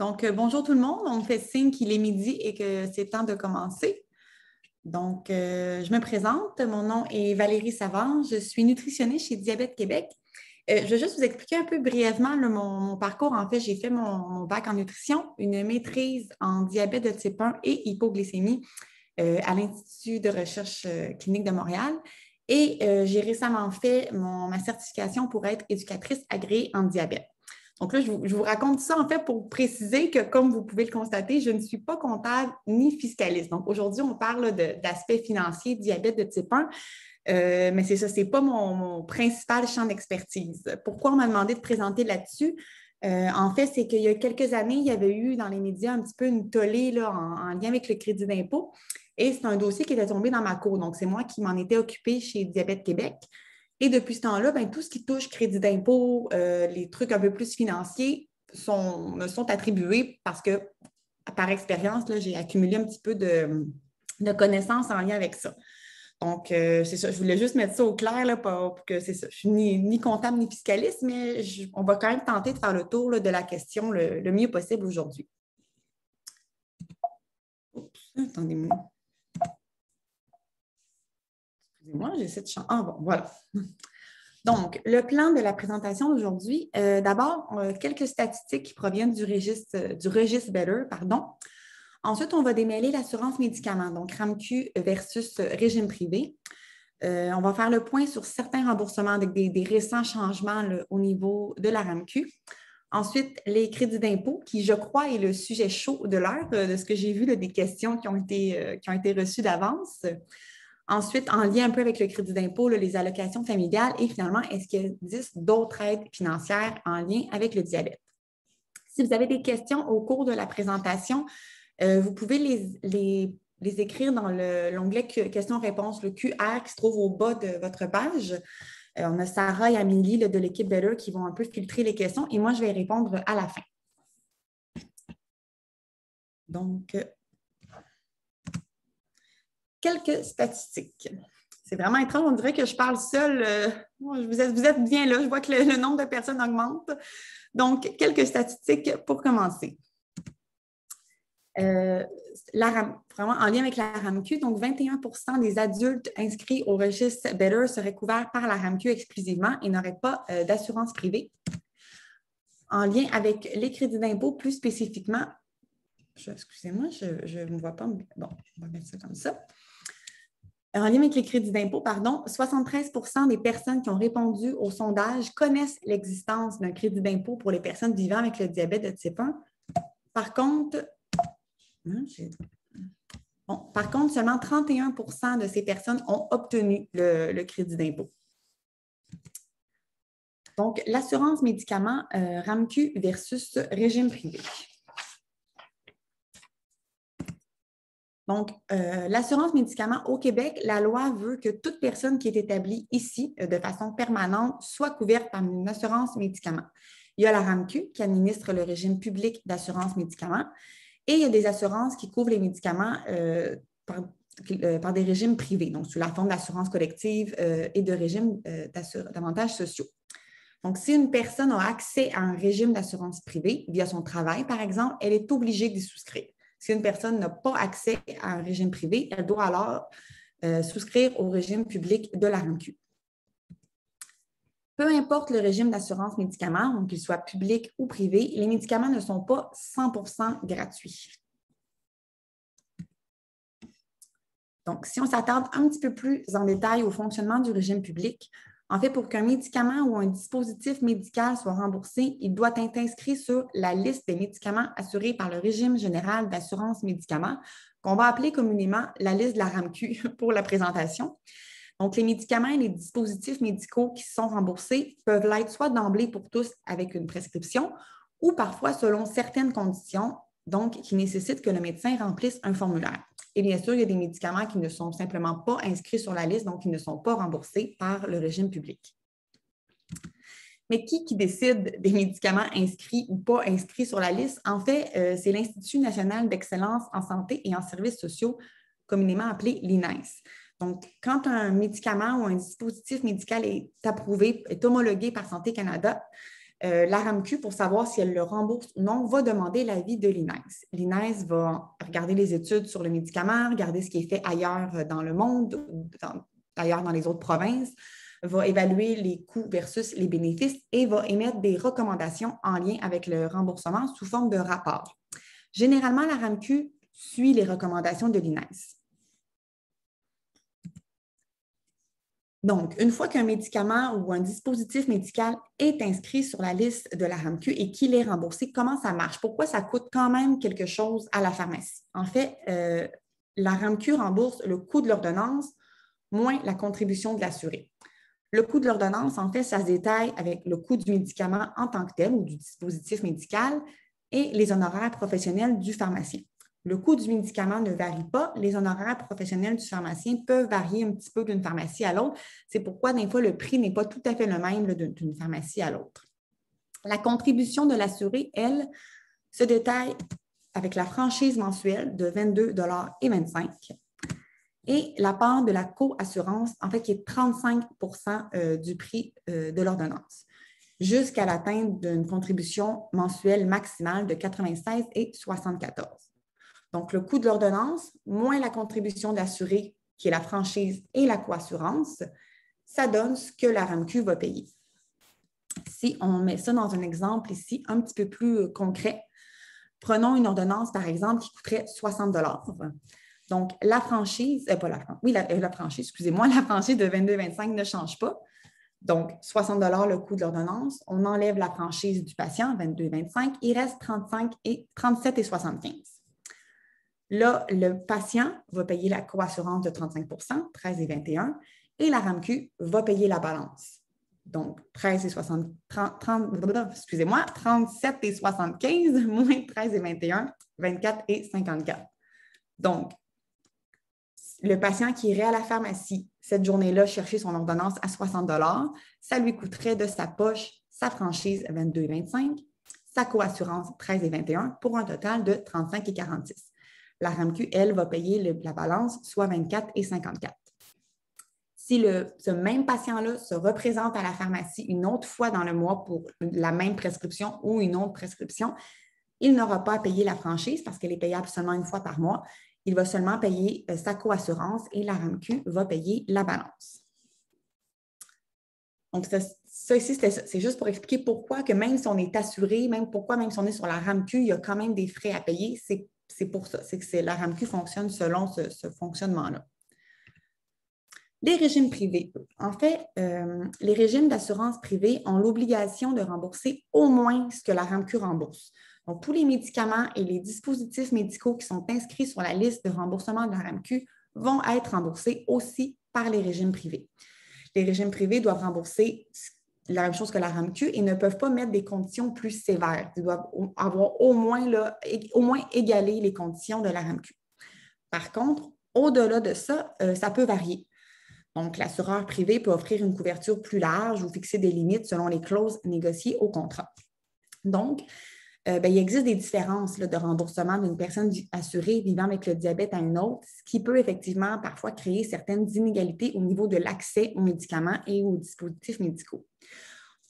Bonjour tout le monde. On me fait signe qu'il est midi et que c'est temps de commencer. Je me présente. Mon nom est Valérie Savard. Je suis nutritionniste chez Diabète Québec. Je vais juste vous expliquer un peu brièvement mon parcours. En fait, j'ai fait mon bac en nutrition, une maîtrise en diabète de type 1 et hypoglycémie à l'Institut de recherche clinique de Montréal. J'ai récemment fait ma certification pour être éducatrice agréée en diabète. Donc là, je vous raconte ça en fait pour préciser que, comme vous pouvez le constater, je ne suis pas comptable ni fiscaliste. Donc aujourd'hui, on parle d'aspect financier, diabète de type 1, mais c'est ça, ce n'est pas mon principal champ d'expertise. Pourquoi on m'a demandé de présenter là-dessus? En fait, c'est qu'il y a quelques années, il y avait eu dans les médias un petit peu une tollée là, en lien avec le crédit d'impôt. Et c'est un dossier qui était tombé dans ma cour. Donc, c'est moi qui m'en étais occupée chez Diabète Québec. Et depuis ce temps-là, tout ce qui touche crédit d'impôt, les trucs un peu plus financiers me sont attribués parce que, par expérience, là, j'ai accumulé un petit peu de connaissances en lien avec ça. C'est ça. Je voulais juste mettre ça au clair là, pour que c'est ça. Je suis ni comptable ni fiscaliste, mais on va quand même tenter de faire le tour là, de la question le mieux possible aujourd'hui. Oups, attendez-moi. Excusez-moi, j'essaie de changer. Ah bon, voilà. Donc, le plan de la présentation d'aujourd'hui, d'abord, quelques statistiques qui proviennent du registre Better, pardon. Ensuite, on va démêler l'assurance médicaments, donc RAMQ versus régime privé. On va faire le point sur certains remboursements avec des récents changements là, au niveau de la RAMQ. Ensuite, les crédits d'impôt, qui, je crois, est le sujet chaud de l'heure, de ce que j'ai vu, là, des questions qui ont été reçues d'avance. Ensuite, en lien un peu avec le crédit d'impôt, les allocations familiales et finalement, est-ce qu'il existe d'autres aides financières en lien avec le diabète? Si vous avez des questions au cours de la présentation, vous pouvez les écrire dans l'onglet questions-réponses, le QR qui se trouve au bas de votre page. On a Sarah et Amélie là, de l'équipe Better qui vont un peu filtrer les questions et moi, je vais répondre à la fin. Donc, quelques statistiques. C'est vraiment étrange, on dirait que je parle seule. Vous êtes bien là, je vois que le nombre de personnes augmente. Donc, quelques statistiques pour commencer. Vraiment en lien avec la RAMQ, donc 21% des adultes inscrits au registre Better seraient couverts par la RAMQ exclusivement et n'auraient pas d'assurance privée. En lien avec les crédits d'impôt, plus spécifiquement, excusez-moi, je ne me vois pas. Bon, on va mettre ça comme ça. En lien avec les crédits d'impôt, 73% des personnes qui ont répondu au sondage connaissent l'existence d'un crédit d'impôt pour les personnes vivant avec le diabète de type 1. Par contre, seulement 31% de ces personnes ont obtenu le crédit d'impôt. Donc, l'assurance médicaments RAMQ versus régime privé. Donc, l'assurance médicaments au Québec, la loi veut que toute personne qui est établie ici de façon permanente soit couverte par une assurance médicaments. Il y a la RAMQ qui administre le régime public d'assurance médicaments et il y a des assurances qui couvrent les médicaments par des régimes privés, donc sous la forme d'assurance collective et de régimes d'avantages sociaux. Donc, si une personne a accès à un régime d'assurance privée via son travail, par exemple, elle est obligée d'y souscrire. Si une personne n'a pas accès à un régime privé, elle doit alors souscrire au régime public de la RAMQ. Peu importe le régime d'assurance médicaments, donc qu'il soit public ou privé, les médicaments ne sont pas 100% gratuits. Donc, si on s'attarde un petit peu plus en détail au fonctionnement du régime public, en fait, pour qu'un médicament ou un dispositif médical soit remboursé, il doit être inscrit sur la liste des médicaments assurés par le régime général d'assurance médicaments, qu'on va appeler communément la liste de la RAMQ pour la présentation. Donc, les médicaments et les dispositifs médicaux qui sont remboursés peuvent l'être soit d'emblée pour tous avec une prescription ou parfois selon certaines conditions, donc qui nécessitent que le médecin remplisse un formulaire. Et bien sûr, il y a des médicaments qui ne sont simplement pas inscrits sur la liste, donc qui ne sont pas remboursés par le régime public. Mais qui décide des médicaments inscrits ou pas inscrits sur la liste? En fait, c'est l'Institut national d'excellence en santé et en services sociaux, communément appelé l'INES. Donc, quand un médicament ou un dispositif médical est approuvé, est homologué par Santé Canada, la RAMQ, pour savoir si elle le rembourse ou non, va demander l'avis de l'INES. L'INES va regarder les études sur le médicament, regarder ce qui est fait ailleurs dans le monde, ailleurs dans les autres provinces, va évaluer les coûts versus les bénéfices et va émettre des recommandations en lien avec le remboursement sous forme de rapport. Généralement, la RAMQ suit les recommandations de l'INES. Donc, une fois qu'un médicament ou un dispositif médical est inscrit sur la liste de la RAMQ et qu'il est remboursé, comment ça marche? Pourquoi ça coûte quand même quelque chose à la pharmacie? En fait, la RAMQ rembourse le coût de l'ordonnance moins la contribution de l'assuré. Le coût de l'ordonnance, en fait, ça se détaille avec le coût du médicament en tant que tel ou du dispositif médical et les honoraires professionnels du pharmacien. Le coût du médicament ne varie pas. Les honoraires professionnels du pharmacien peuvent varier un petit peu d'une pharmacie à l'autre. C'est pourquoi, des fois, le prix n'est pas tout à fait le même d'une pharmacie à l'autre. La contribution de l'assuré, elle, se détaille avec la franchise mensuelle de 22,25 $ et la part de la co-assurance, en fait, qui est 35 % du prix de l'ordonnance, jusqu'à l'atteinte d'une contribution mensuelle maximale de 96,74 $. Donc, le coût de l'ordonnance, moins la contribution d'assuré, qui est la franchise et la coassurance, ça donne ce que la RAMQ va payer. Si on met ça dans un exemple ici, un petit peu plus concret, prenons une ordonnance, par exemple, qui coûterait 60 $. Donc, la franchise, la franchise, excusez-moi, la franchise de 22,25 ne change pas. Donc, 60 $ le coût de l'ordonnance. On enlève la franchise du patient, 22,25. Il reste 37,75 $. Là, le patient va payer la coassurance de 35 %, 13,21 $, et la RAMQ va payer la balance. Donc, 37,75 moins 13,21, 24,54 $. Donc, le patient qui irait à la pharmacie cette journée-là chercher son ordonnance à 60 $, ça lui coûterait de sa poche sa franchise 22,25, sa coassurance 13,21 pour un total de 35,46 $. La RAMQ, elle, va payer la balance, soit 24,54 $. Si ce même patient-là se représente à la pharmacie une autre fois dans le mois pour la même prescription ou une autre prescription, il n'aura pas à payer la franchise parce qu'elle est payable seulement une fois par mois. Il va seulement payer sa coassurance et la RAMQ va payer la balance. Donc, ça ici, c'est juste pour expliquer pourquoi que même si on est assuré, même si on est sur la RAMQ, il y a quand même des frais à payer. C'est pour ça, c'est que la RAMQ fonctionne selon ce fonctionnement-là. Les régimes privés. En fait, les régimes d'assurance privée ont l'obligation de rembourser au moins ce que la RAMQ rembourse. Donc, tous les médicaments et les dispositifs médicaux qui sont inscrits sur la liste de remboursement de la RAMQ vont être remboursés aussi par les régimes privés. Les régimes privés doivent rembourser la même chose que la RAMQ et ne peuvent pas mettre des conditions plus sévères. Ils doivent avoir au moins égalé les conditions de la RAMQ. Par contre, au-delà de ça, ça peut varier. Donc, l'assureur privé peut offrir une couverture plus large ou fixer des limites selon les clauses négociées au contrat. Donc, il existe des différences de remboursement d'une personne assurée vivant avec le diabète à une autre, ce qui peut effectivement parfois créer certaines inégalités au niveau de l'accès aux médicaments et aux dispositifs médicaux.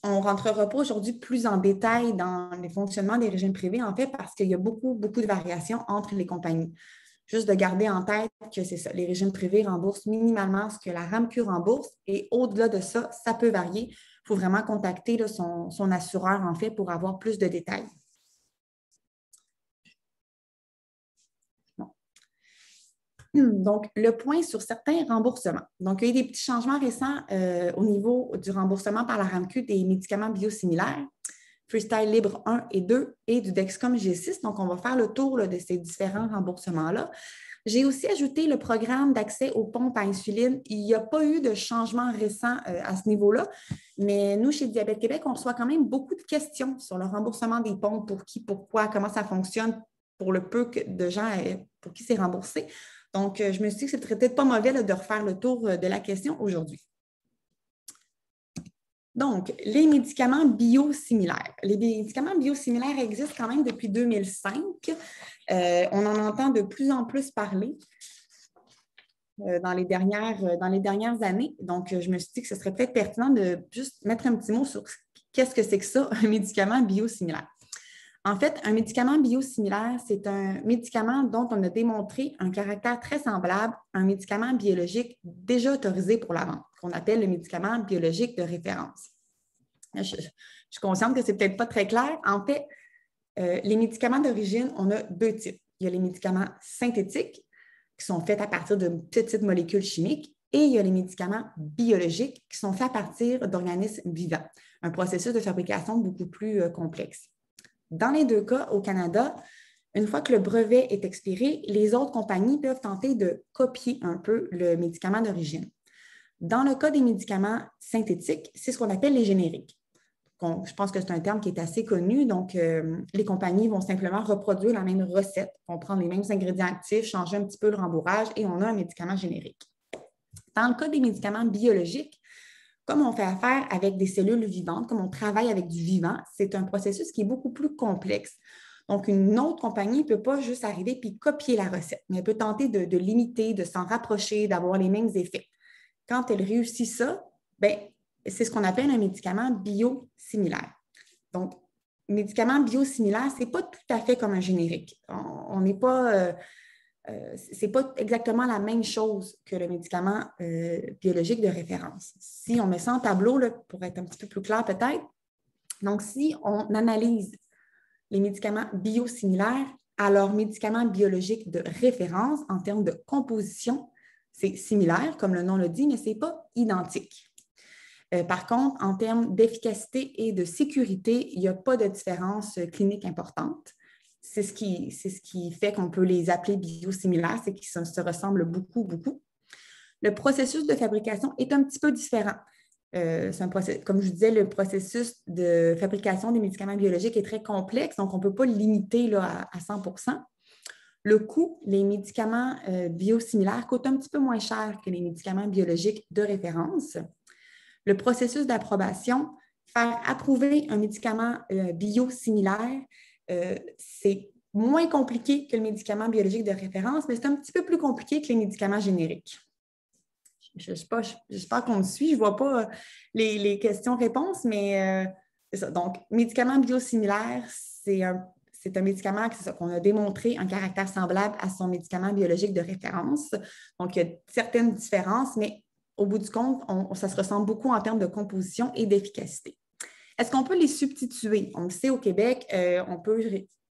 On ne rentrera pas aujourd'hui plus en détail dans les fonctionnements des régimes privés, en fait, parce qu'il y a beaucoup de variations entre les compagnies. Juste de garder en tête que c'est ça, les régimes privés remboursent minimalement ce que la RAMQ rembourse et au-delà de ça, ça peut varier. Il faut vraiment contacter son assureur, en fait, pour avoir plus de détails. Donc, le point sur certains remboursements. Donc, il y a eu des petits changements récents au niveau du remboursement par la RAMQ des médicaments biosimilaires, Freestyle Libre 1 et 2 et du Dexcom G6. Donc, on va faire le tour de ces différents remboursements-là. J'ai aussi ajouté le programme d'accès aux pompes à insuline. Il n'y a pas eu de changement récent à ce niveau-là, mais nous, chez Diabète Québec, on reçoit quand même beaucoup de questions sur le remboursement des pompes, pour qui, pourquoi, comment ça fonctionne, pour le peu de gens pour qui c'est remboursé. Donc, je me suis dit que ce serait peut-être pas mauvais de refaire le tour de la question aujourd'hui. Donc, les médicaments biosimilaires. Les médicaments biosimilaires existent quand même depuis 2005. On en entend de plus en plus parler dans les dernières années. Donc, je me suis dit que ce serait peut-être pertinent de juste mettre un petit mot sur qu'est-ce que c'est que ça, un médicament biosimilaire? En fait, un médicament biosimilaire, c'est un médicament dont on a démontré un caractère très semblable à un médicament biologique déjà autorisé pour la vente, qu'on appelle le médicament biologique de référence. Je suis consciente que ce n'est peut-être pas très clair. En fait, les médicaments d'origine, on a deux types. Il y a les médicaments synthétiques qui sont faits à partir de petites molécules chimiques et il y a les médicaments biologiques qui sont faits à partir d'organismes vivants, un processus de fabrication beaucoup plus complexe. Dans les deux cas, au Canada, une fois que le brevet est expiré, les autres compagnies peuvent tenter de copier un peu le médicament d'origine. Dans le cas des médicaments synthétiques, c'est ce qu'on appelle les génériques. Je pense que c'est un terme qui est assez connu. Donc, les compagnies vont simplement reproduire la même recette, vont prendre les mêmes ingrédients actifs, changer un petit peu le rembourrage et on a un médicament générique. Dans le cas des médicaments biologiques, comme on fait affaire avec des cellules vivantes, comme on travaille avec du vivant, c'est un processus qui est beaucoup plus complexe. Donc, une autre compagnie ne peut pas juste arriver et copier la recette, mais elle peut tenter de l'imiter, de s'en rapprocher, d'avoir les mêmes effets. Quand elle réussit ça, bien, c'est ce qu'on appelle un médicament biosimilaire. Donc, médicament biosimilaire, ce n'est pas tout à fait comme un générique. On n'est pas... ce n'est pas exactement la même chose que le médicament biologique de référence. Si on met ça en tableau, là, pour être un petit peu plus clair peut-être, donc si on analyse les médicaments biosimilaires à leurs médicaments biologiques de référence en termes de composition, c'est similaire, comme le nom le dit, mais ce n'est pas identique. Par contre, en termes d'efficacité et de sécurité, il n'y a pas de différence clinique importante. C'est ce qui fait qu'on peut les appeler biosimilaires, c'est qu'ils se ressemblent beaucoup, beaucoup. Le processus de fabrication est un petit peu différent. Comme je disais, le processus de fabrication des médicaments biologiques est très complexe, donc on ne peut pas le limiter là, à 100%. Le coût, les médicaments biosimilaires coûtent un petit peu moins cher que les médicaments biologiques de référence. Le processus d'approbation, faire approuver un médicament biosimilaire, c'est moins compliqué que le médicament biologique de référence, mais c'est un petit peu plus compliqué que les médicaments génériques. J'espère qu'on me suit. Je ne vois pas les questions-réponses, mais c'est ça. Donc, médicament biosimilaire, c'est un médicament qu'on a démontré un caractère semblable à son médicament biologique de référence. Donc, il y a certaines différences, mais au bout du compte, ça se ressemble beaucoup en termes de composition et d'efficacité. Est-ce qu'on peut les substituer? On le sait, au Québec, on peut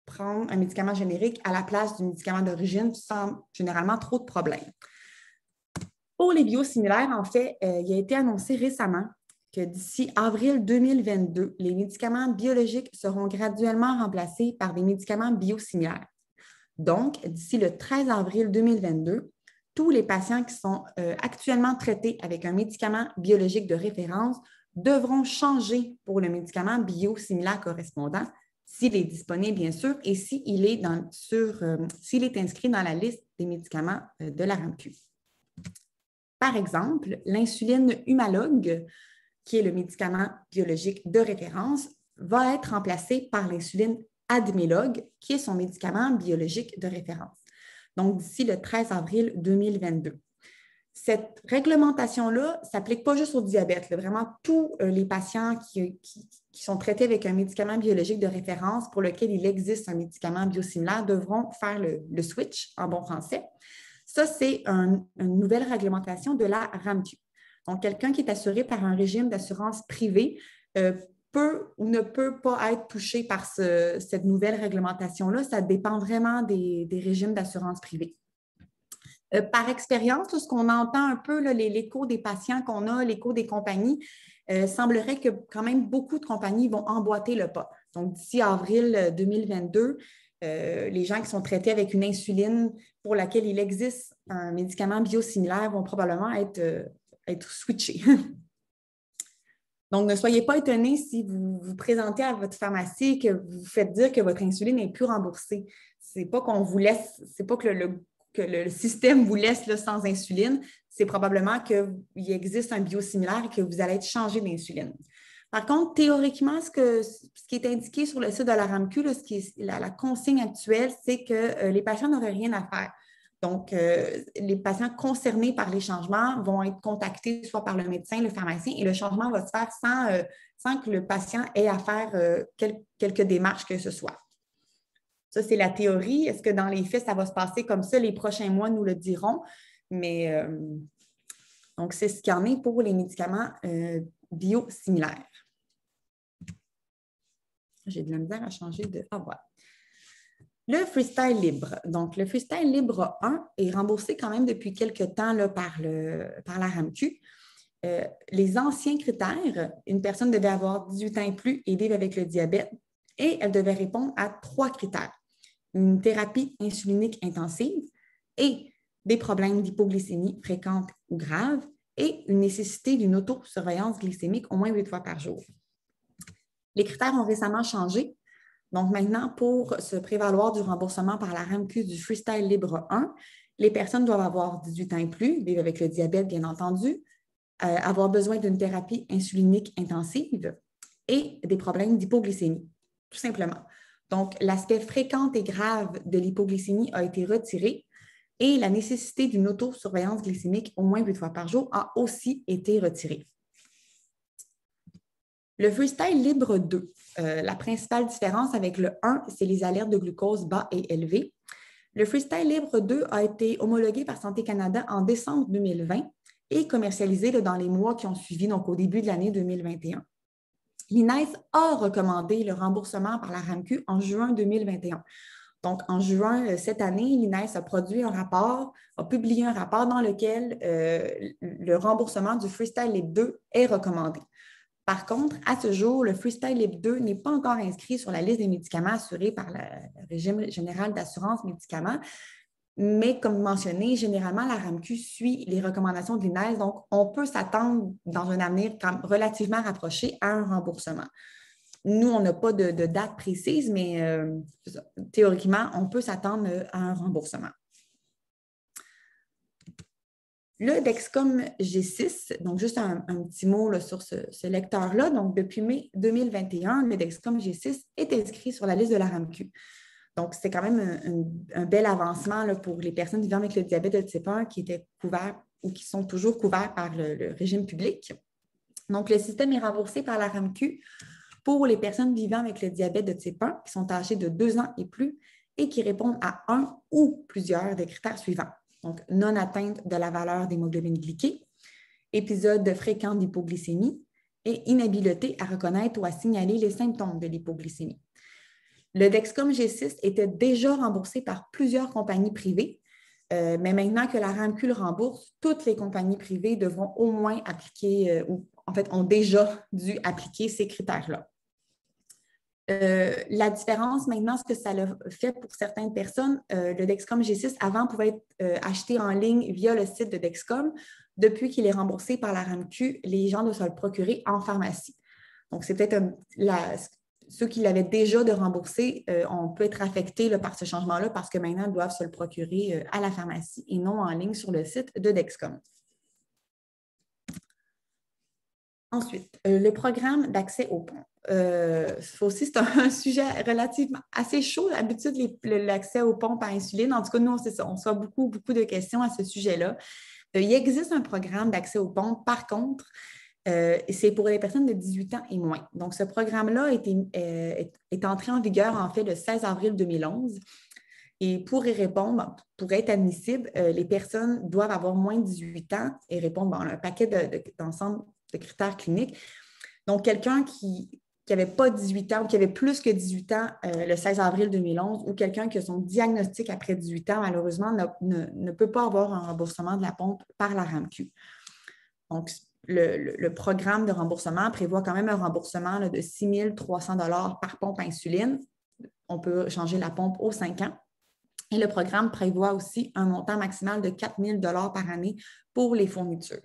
prendre un médicament générique à la place du médicament d'origine sans généralement trop de problèmes. Pour les biosimilaires, en fait, il a été annoncé récemment que d'ici avril 2022, les médicaments biologiques seront graduellement remplacés par des médicaments biosimilaires. Donc, d'ici le 13 avril 2022, tous les patients qui sont actuellement traités avec un médicament biologique de référence devront changer pour le médicament biosimilaire correspondant, s'il est disponible, bien sûr, et s'il est, s'il est inscrit dans la liste des médicaments de la RAMQ. Par exemple, l'insuline Humalog, qui est le médicament biologique de référence, va être remplacé par l'insuline Admelog, qui est son médicament biologique de référence. Donc, d'ici le 13 avril 2022. Cette réglementation-là ne s'applique pas juste au diabète. Là. Vraiment, tous les patients qui sont traités avec un médicament biologique de référence pour lequel il existe un médicament biosimilaire devront faire le switch en bon français. Ça, c'est une nouvelle réglementation de la RAMQ. Donc, quelqu'un qui est assuré par un régime d'assurance privée peut ou ne peut pas être touché par cette nouvelle réglementation-là. Ça dépend vraiment des régimes d'assurance privée. Par expérience, ce qu'on entend un peu, là, l'écho des patients qu'on a, l'écho des compagnies, semblerait que quand même beaucoup de compagnies vont emboîter le pas. Donc, d'ici avril 2022, les gens qui sont traités avec une insuline pour laquelle il existe un médicament biosimilaire vont probablement être switchés. Donc, ne soyez pas étonnés si vous vous présentez à votre pharmacie et que vous faites dire que votre insuline n'est plus remboursée. Ce n'est pas qu'on vous laisse, c'est pas que le système vous laisse là, sans insuline, c'est probablement qu'il existe un biosimilaire et que vous allez être changé d'insuline. Par contre, théoriquement, ce qui est indiqué sur le site de la RAMQ, là, la consigne actuelle, c'est que les patients n'auraient rien à faire. Donc, les patients concernés par les changements vont être contactés soit par le médecin, le pharmacien, et le changement va se faire sans que le patient ait à faire quelques démarches que ce soit. Ça, c'est la théorie. Est-ce que dans les faits, ça va se passer comme ça? Les prochains mois nous le diront. Mais donc, c'est ce qu'il y en est pour les médicaments biosimilaires. J'ai de la misère à changer de... Ah, voilà. Le freestyle libre. Donc, le freestyle libre 1 est remboursé quand même depuis quelques temps là, par la RAMQ. Les anciens critères, une personne devait avoir 18 ans et plus et vivre avec le diabète et elle devait répondre à 3 critères. Une thérapie insulinique intensive et des problèmes d'hypoglycémie fréquente ou grave et une nécessité d'une autosurveillance glycémique au moins 8 fois par jour. Les critères ont récemment changé. Donc maintenant, pour se prévaloir du remboursement par la RAMQ du Freestyle Libre 1, les personnes doivent avoir 18 ans et plus, vivre avec le diabète, bien entendu, avoir besoin d'une thérapie insulinique intensive et des problèmes d'hypoglycémie, tout simplement. Donc, l'aspect fréquent et grave de l'hypoglycémie a été retiré et la nécessité d'une autosurveillance glycémique au moins 8 fois par jour a aussi été retirée. Le Freestyle Libre 2, la principale différence avec le 1, c'est les alertes de glucose bas et élevé. Le Freestyle Libre 2 a été homologué par Santé Canada en décembre 2020 et commercialisé dans les mois qui ont suivi, donc au début de l'année 2021. L'INES a recommandé le remboursement par la RAMQ en juin 2021. Donc, en juin cette année, l'INES a produit un rapport, a publié un rapport dans lequel le remboursement du Freestyle Libre 2 est recommandé. Par contre, à ce jour, le Freestyle Libre 2 n'est pas encore inscrit sur la liste des médicaments assurés par le régime général d'assurance médicaments. Mais comme mentionné, généralement, la RAMQ suit les recommandations de l'INES, donc on peut s'attendre dans un avenir relativement rapproché à un remboursement. Nous, on n'a pas de date précise, mais théoriquement, on peut s'attendre à un remboursement. Le Dexcom G6, donc juste un petit mot là, sur ce lecteur-là. Donc, depuis mai 2021, le Dexcom G6 est inscrit sur la liste de la RAMQ. Donc, c'est quand même un bel avancement là, pour les personnes vivant avec le diabète de type 1 qui étaient couverts ou qui sont toujours couverts par le régime public. Donc, le système est remboursé par la RAMQ pour les personnes vivant avec le diabète de type 1 qui sont âgées de 2 ans et plus et qui répondent à un ou plusieurs des critères suivants. Donc, non-atteinte de la valeur d'hémoglobine glyquée, épisode fréquent d'hypoglycémie et inhabileté à reconnaître ou à signaler les symptômes de l'hypoglycémie. Le Dexcom G6 était déjà remboursé par plusieurs compagnies privées, mais maintenant que la RAMQ le rembourse, toutes les compagnies privées devront au moins appliquer, ou en fait ont déjà dû appliquer ces critères-là. La différence maintenant, ce que ça a fait pour certaines personnes, le Dexcom G6 avant pouvait être acheté en ligne via le site de Dexcom. Depuis qu'il est remboursé par la RAMQ, les gens doivent se le procurer en pharmacie. Donc, c'est peut-être ceux qui l'avaient déjà de rembourser, on peut être affectés là, par ce changement-là parce que maintenant, ils doivent se le procurer à la pharmacie et non en ligne sur le site de Dexcom. Ensuite, le programme d'accès aux pompes. Aussi, c'est un sujet relativement assez chaud. D'habitude, l'accès aux pompes à insuline, en tout cas, nous, on reçoit beaucoup de questions à ce sujet-là. Il existe un programme d'accès aux pompes. Par contre, c'est pour les personnes de 18 ans et moins. Donc, ce programme-là est entré en vigueur, en fait, le 16 avril 2011. Et pour y répondre, pour être admissible, les personnes doivent avoir moins de 18 ans et répondre à un paquet d'ensemble de critères cliniques. Donc, quelqu'un qui n'avait pas 18 ans ou qui avait plus que 18 ans le 16 avril 2011 ou quelqu'un qui a son diagnostic après 18 ans, malheureusement, ne peut pas avoir un remboursement de la pompe par la RAMQ. Donc, le programme de remboursement prévoit quand même un remboursement là, de 6 300 $ par pompe à insuline. On peut changer la pompe aux 5 ans. Et le programme prévoit aussi un montant maximal de 4 000 $ par année pour les fournitures.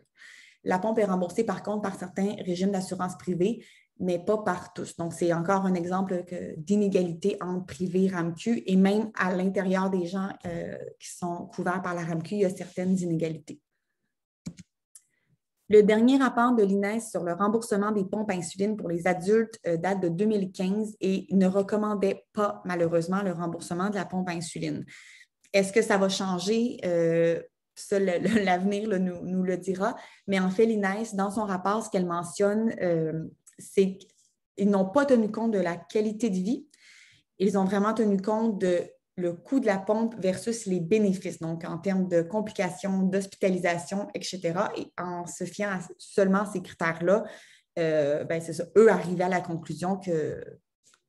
La pompe est remboursée, par contre, par certains régimes d'assurance privée, mais pas par tous. Donc, c'est encore un exemple d'inégalité entre privé et RAMQ et même à l'intérieur des gens qui sont couverts par la RAMQ, il y a certaines inégalités. Le dernier rapport de l'INES sur le remboursement des pompes à insuline pour les adultes date de 2015 et ne recommandait pas, malheureusement, le remboursement de la pompe à insuline. Est-ce que ça va changer? Ça, l'avenir nous le dira. Mais en fait, l'INES, dans son rapport, ce qu'elle mentionne, c'est qu'ils n'ont pas tenu compte de la qualité de vie. Ils ont vraiment tenu compte de le coût de la pompe versus les bénéfices, donc en termes de complications, d'hospitalisation, etc. Et en se fiant seulement à ces critères-là, c'est ça, eux arrivaient à la conclusion que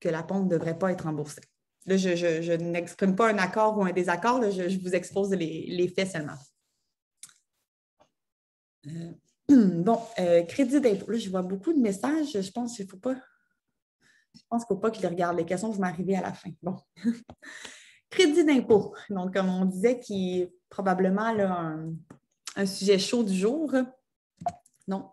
la pompe ne devrait pas être remboursée. Là, je n'exprime pas un accord ou un désaccord, là, je vous expose les faits seulement. Crédit d'impôt. Là, je vois beaucoup de messages. Je pense qu'il ne faut pas. Je pense qu'il ne faut pas que je les regarde. Les questions vont m'arriver à la fin. Bon. Crédit d'impôt. Donc, comme on disait, qui est probablement là, un sujet chaud du jour. Non.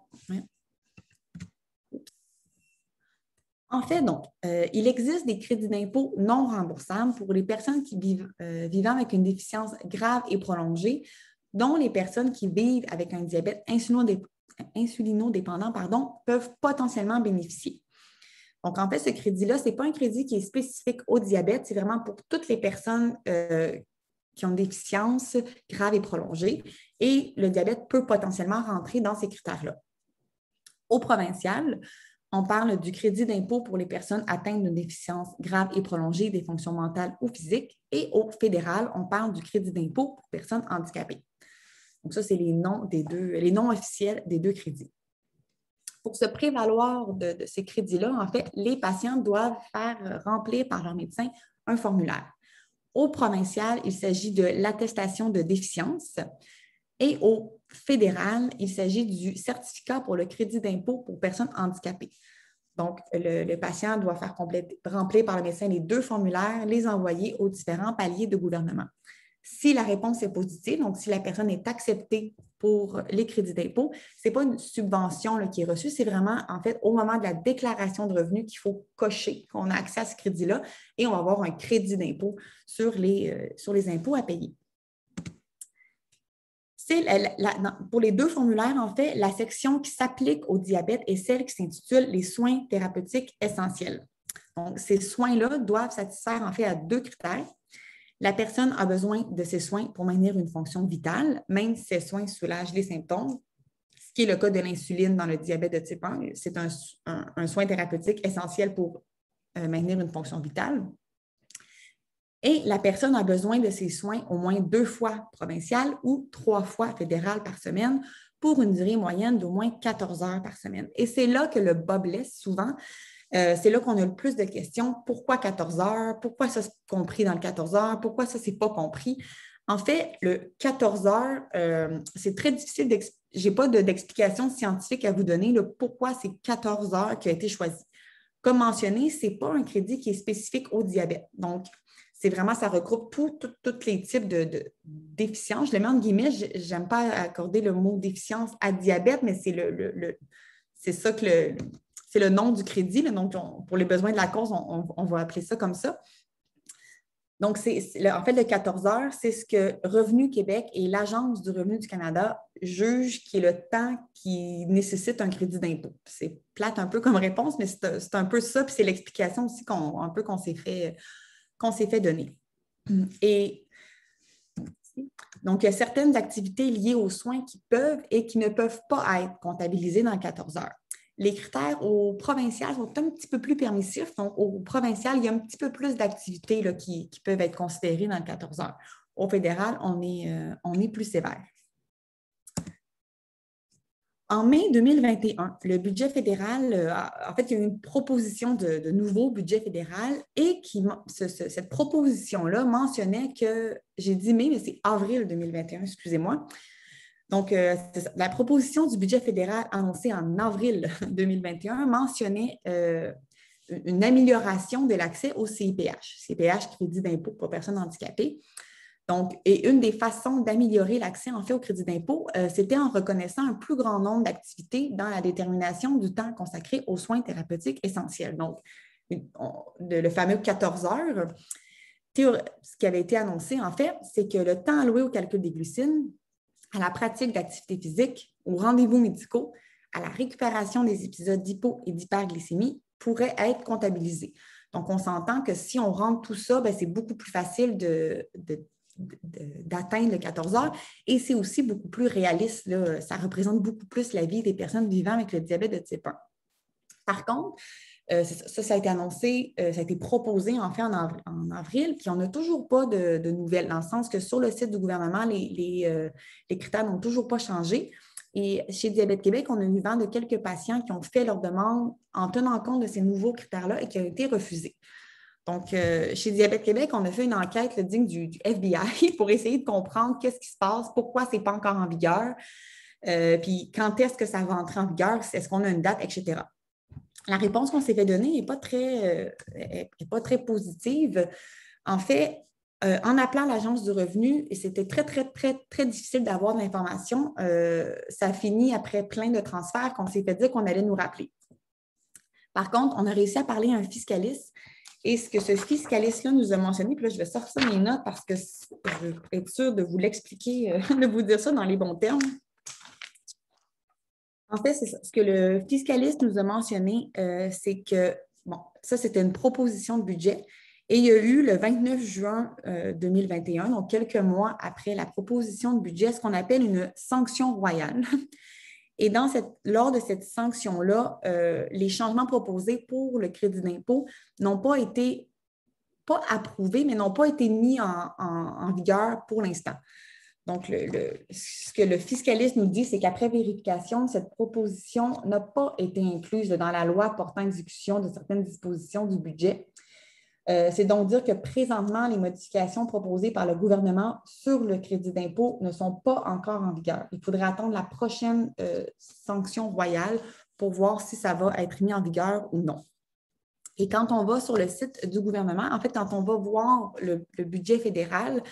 En fait, donc, il existe des crédits d'impôt non remboursables pour les personnes qui vivant avec une déficience grave et prolongée, dont les personnes qui vivent avec un diabète insulinodépendant peuvent potentiellement bénéficier. Donc, en fait, ce crédit-là, ce n'est pas un crédit qui est spécifique au diabète, c'est vraiment pour toutes les personnes qui ont une déficience grave et prolongée. Et le diabète peut potentiellement rentrer dans ces critères-là. Au provincial, on parle du crédit d'impôt pour les personnes atteintes d'une déficience grave et prolongée des fonctions mentales ou physiques. Et au fédéral, on parle du crédit d'impôt pour personnes handicapées. Donc, ça, c'est les noms officiels des deux crédits. Pour se prévaloir de ces crédits-là, en fait, les patients doivent faire remplir par leur médecin un formulaire. Au provincial, il s'agit de l'attestation de déficience. Et au fédéral, il s'agit du certificat pour le crédit d'impôt pour personnes handicapées. Donc, le patient doit faire remplir par le médecin les deux formulaires, les envoyer aux différents paliers de gouvernement. Si la réponse est positive, donc si la personne est acceptée pour les crédits d'impôt, ce n'est pas une subvention là, qui est reçue, c'est vraiment, en fait, au moment de la déclaration de revenus qu'il faut cocher qu'on a accès à ce crédit-là et on va avoir un crédit d'impôt sur les impôts à payer. Pour les deux formulaires, en fait, la section qui s'applique au diabète est celle qui s'intitule « Les soins thérapeutiques essentiels ». Donc, ces soins-là doivent satisfaire, en fait, à deux critères. La personne a besoin de ces soins pour maintenir une fonction vitale, même si ces soins soulagent les symptômes, ce qui est le cas de l'insuline dans le diabète de type 1. C'est un soin thérapeutique essentiel pour maintenir une fonction vitale. Et la personne a besoin de ces soins au moins 2 fois provinciales ou 3 fois fédérales par semaine pour une durée moyenne d'au moins 14 heures par semaine. Et c'est là que le bas blesse souvent. C'est là qu'on a le plus de questions. Pourquoi 14 heures? Pourquoi ça c'est compris dans le 14 heures? Pourquoi ça, c'est pas compris? En fait, le 14 heures, c'est très difficile d'expliquer. Je n'ai pas d'explication scientifique à vous donner le pourquoi c'est 14 heures qui a été choisi. Comme mentionné, ce n'est pas un crédit qui est spécifique au diabète. Donc, c'est vraiment, ça regroupe tous les types de déficiences. Je le mets en guillemets, je n'aime pas accorder le mot déficience à diabète, mais c'est ça que c'est le nom du crédit. Là, donc, pour les besoins de la cause, on va appeler ça comme ça. Donc, en fait, le 14 heures, c'est ce que Revenu Québec et l'Agence du revenu du Canada jugent qui est le temps qui nécessite un crédit d'impôt. C'est plate un peu comme réponse, mais c'est un peu ça, puis c'est l'explication aussi qu'on s'est fait donner. Et donc, il y a certaines activités liées aux soins qui peuvent et qui ne peuvent pas être comptabilisées dans 14 heures. Les critères au provincial sont un petit peu plus permissifs. Donc, au provincial, il y a un petit peu plus d'activités là, qui peuvent être considérées dans le 14 heures. Au fédéral, on est plus sévère. En mai 2021, le budget fédéral, en fait, il y a eu une proposition de nouveau budget fédéral et cette proposition-là mentionnait que, j'ai dit mai, mais c'est avril 2021, excusez-moi. Donc, la proposition du budget fédéral annoncée en avril 2021 mentionnait une amélioration de l'accès au CIPH, crédit d'impôt pour personnes handicapées. Donc, et une des façons d'améliorer l'accès en fait au crédit d'impôt, c'était en reconnaissant un plus grand nombre d'activités dans la détermination du temps consacré aux soins thérapeutiques essentiels. Donc, le fameux 14 heures, ce qui avait été annoncé en fait, c'est que le temps alloué au calcul des glucides, à la pratique d'activité physique, aux rendez-vous médicaux, à la récupération des épisodes d'hypo et d'hyperglycémie pourrait être comptabilisé. Donc, on s'entend que si on rentre tout ça, c'est beaucoup plus facile d'atteindre le 14 heures. Et c'est aussi beaucoup plus réaliste, là. Ça représente beaucoup plus la vie des personnes vivant avec le diabète de type 1. Par contre, ça a été annoncé, ça a été proposé en fait en avril, puis on n'a toujours pas de nouvelles, dans le sens que sur le site du gouvernement, les critères n'ont toujours pas changé. Et chez Diabète Québec, on a eu vent de quelques patients qui ont fait leur demande en tenant compte de ces nouveaux critères-là et qui ont été refusés. Donc, chez Diabète Québec, on a fait une enquête digne du FBI pour essayer de comprendre qu'est-ce qui se passe, pourquoi ce n'est pas encore en vigueur, puis quand est-ce que ça va entrer en vigueur, est-ce qu'on a une date, etc. La réponse qu'on s'est fait donner n'est pas très positive. En fait, en appelant l'Agence du revenu, et c'était très, très, très, très difficile d'avoir de l'information, ça a fini après plein de transferts qu'on s'est fait dire qu'on allait nous rappeler. Par contre, on a réussi à parler à un fiscaliste et ce que ce fiscaliste-là nous a mentionné, puis là, je vais sortir mes notes parce que je veux être sûre de vous l'expliquer, de vous dire ça dans les bons termes. En fait, c'est ça. Ce que le fiscaliste nous a mentionné, c'est que, bon, ça, c'était une proposition de budget. Et il y a eu le 29 juin 2021, donc quelques mois après la proposition de budget, ce qu'on appelle une sanction royale. Et lors de cette sanction-là, les changements proposés pour le crédit d'impôt n'ont pas été, pas approuvés, mais n'ont pas été mis en vigueur pour l'instant. Donc, ce que le fiscaliste nous dit, c'est qu'après vérification, cette proposition n'a pas été incluse dans la loi portant exécution de certaines dispositions du budget. C'est donc dire que présentement, les modifications proposées par le gouvernement sur le crédit d'impôt ne sont pas encore en vigueur. Il faudrait attendre la prochaine sanction royale pour voir si ça va être mis en vigueur ou non. Et quand on va sur le site du gouvernement, en fait, quand on va voir le budget fédéral,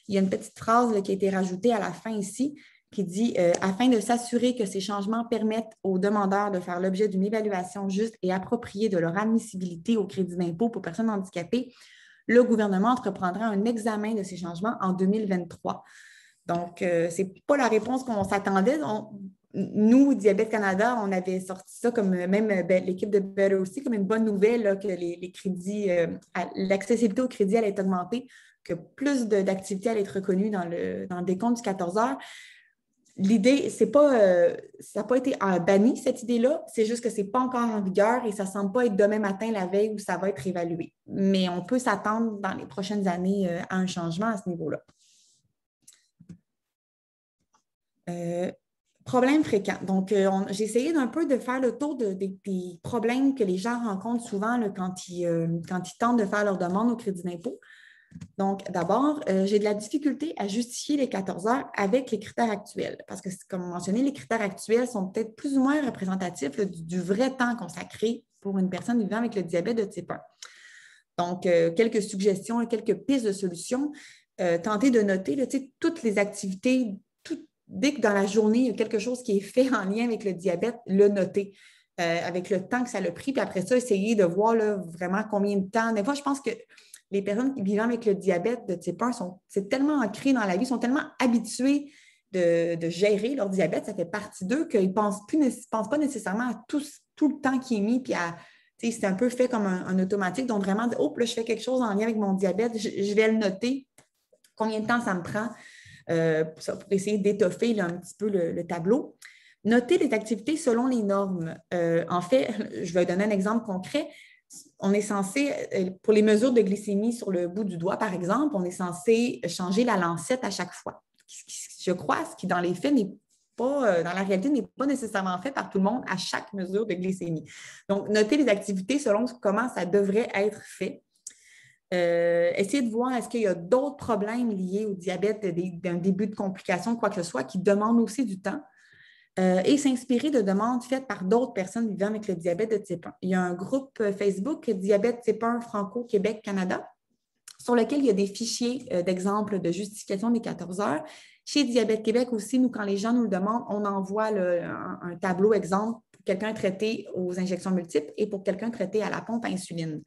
il y a une petite phrase qui a été rajoutée à la fin ici qui dit « Afin de s'assurer que ces changements permettent aux demandeurs de faire l'objet d'une évaluation juste et appropriée de leur admissibilité au crédit d'impôt pour personnes handicapées, le gouvernement entreprendra un examen de ces changements en 2023. » Donc, ce n'est pas la réponse qu'on s'attendait. Nous, Diabète Canada, on avait sorti ça comme même l'équipe de Better aussi, comme une bonne nouvelle là, que les crédits, l'accessibilité au crédit allait être augmentée, que plus d'activités allaient être reconnues dans le décompte du 14 heures. L'idée, ça n'a pas été banni, cette idée-là, c'est juste que ce n'est pas encore en vigueur et ça ne semble pas être demain matin, la veille, où ça va être évalué. Mais on peut s'attendre dans les prochaines années à un changement à ce niveau-là. Problèmes fréquents. Donc, j'ai essayé d'un peu de faire le tour des problèmes que les gens rencontrent souvent là, quand ils tentent de faire leur demande au crédit d'impôt. Donc, d'abord, j'ai de la difficulté à justifier les 14 heures avec les critères actuels parce que, comme mentionné, les critères actuels sont peut-être plus ou moins représentatifs là, du vrai temps consacré pour une personne vivant avec le diabète de type 1. Donc, quelques suggestions, quelques pistes de solutions. Tenter de noter là, toutes les activités, dès que dans la journée, il y a quelque chose qui est fait en lien avec le diabète, le noter avec le temps que ça l'a pris. Puis après ça, essayer de voir là, vraiment combien de temps. Des fois, je pense que les personnes vivant avec le diabète de type 1, c'est tellement ancré dans la vie, sont tellement habitués de gérer leur diabète, ça fait partie d'eux qu'ils ne pensent pas nécessairement à tout le temps qui est mis, puis c'est un peu fait comme un automatique. Donc vraiment, oh, là, je fais quelque chose en lien avec mon diabète, je vais le noter, combien de temps ça me prend pour essayer d'étoffer un petit peu le tableau. Noter les activités selon les normes. En fait, je vais donner un exemple concret. On est censé, pour les mesures de glycémie sur le bout du doigt, par exemple, on est censé changer la lancette à chaque fois. Je crois, ce qui, dans les faits, n'est pas, dans la réalité, n'est pas nécessairement fait par tout le monde à chaque mesure de glycémie. Donc, noter les activités selon comment ça devrait être fait. Essayer de voir est-ce qu'il y a d'autres problèmes liés au diabète, d'un début de complications, quoi que ce soit, qui demandent aussi du temps. Et s'inspirer de demandes faites par d'autres personnes vivant avec le diabète de type 1. Il y a un groupe Facebook, Diabète type 1 Franco-Québec-Canada, sur lequel il y a des fichiers d'exemples de justification des 14 heures. Chez Diabète Québec aussi, nous, quand les gens nous le demandent, on envoie un tableau exemple pour quelqu'un traité aux injections multiples et pour quelqu'un traité à la pompe à insuline.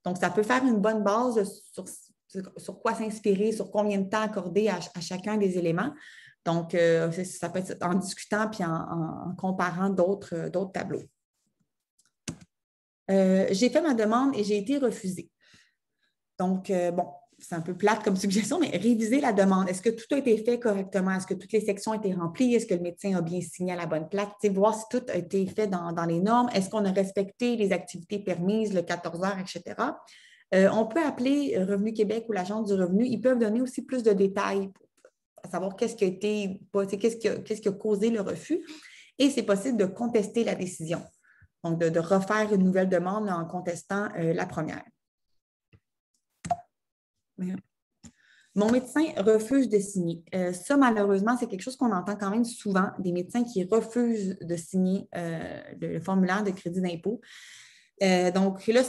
Donc, ça peut faire une bonne base sur quoi s'inspirer, sur combien de temps accorder à chacun des éléments. Donc, ça peut être en discutant puis en comparant d'autres tableaux. J'ai fait ma demande et j'ai été refusée. Donc, bon, c'est un peu plate comme suggestion, mais réviser la demande. Est-ce que tout a été fait correctement? Est-ce que toutes les sections ont été remplies? Est-ce que le médecin a bien signé à la bonne place? Voir si tout a été fait dans les normes. Est-ce qu'on a respecté les activités permises, le 14 heures, etc. On peut appeler Revenu Québec ou l'Agence du revenu. Ils peuvent donner aussi plus de détails pour savoir qu'est-ce qui a été, qu'est-ce qui a causé le refus. Et c'est possible de contester la décision. Donc, de refaire une nouvelle demande en contestant la première. Mon médecin refuse de signer. Ça, malheureusement, c'est quelque chose qu'on entend quand même souvent, des médecins qui refusent de signer le formulaire de crédit d'impôt. Donc là,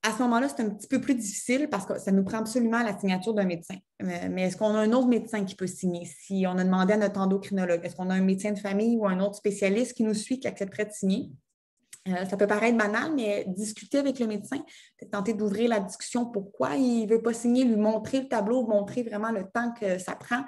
à ce moment-là, c'est un petit peu plus difficile parce que ça nous prend absolument la signature d'un médecin. Mais est-ce qu'on a un autre médecin qui peut signer? Si on a demandé à notre endocrinologue, est-ce qu'on a un médecin de famille ou un autre spécialiste qui nous suit qui accepterait de signer? Ça peut paraître banal, mais discuter avec le médecin, tenter d'ouvrir la discussion pourquoi il ne veut pas signer, lui montrer le tableau, montrer vraiment le temps que ça prend.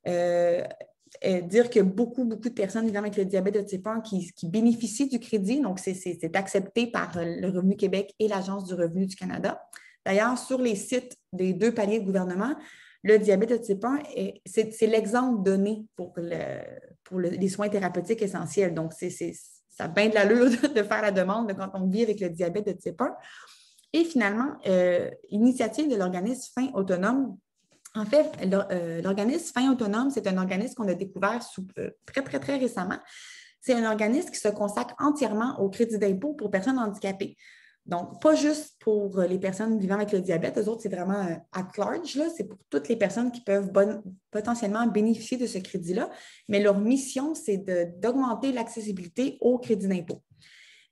Dire que beaucoup de personnes vivant avec le diabète de type 1 qui bénéficient du crédit, donc c'est accepté par le Revenu Québec et l'Agence du revenu du Canada. D'ailleurs, sur les sites des 2 paliers de gouvernement, le diabète de type 1, c'est l'exemple donné pour les soins thérapeutiques essentiels. Donc, ça a bien de l'allure de faire la demande quand on vit avec le diabète de type 1. Et finalement, l'initiative de l'organisme Fin Autonome. En fait, l'organisme Fin Autonome, c'est un organisme qu'on a découvert très récemment. C'est un organisme qui se consacre entièrement au crédit d'impôt pour personnes handicapées. Donc, pas juste pour les personnes vivant avec le diabète, eux autres, c'est vraiment at large, c'est pour toutes les personnes qui peuvent potentiellement bénéficier de ce crédit-là, mais leur mission, c'est d'augmenter l'accessibilité au crédit d'impôt.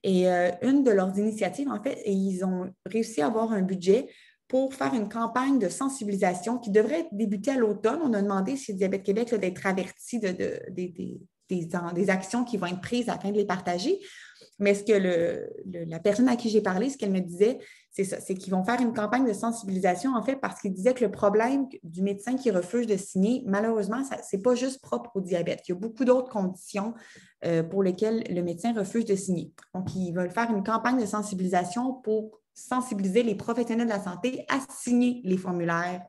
Et une de leurs initiatives, en fait, ils ont réussi à avoir un budget pour faire une campagne de sensibilisation qui devrait débuter à l'automne. On a demandé chez Diabète Québec d'être averti des actions qui vont être prises afin de les partager. Mais ce que la personne à qui j'ai parlé, ce qu'elle me disait, c'est ça, c'est qu'ils vont faire une campagne de sensibilisation, en fait, parce qu'ils disaient que le problème du médecin qui refuse de signer, malheureusement, ce n'est pas juste propre au diabète. Il y a beaucoup d'autres conditions pour lesquelles le médecin refuse de signer. Donc, ils veulent faire une campagne de sensibilisation pour sensibiliser les professionnels de la santé à signer les formulaires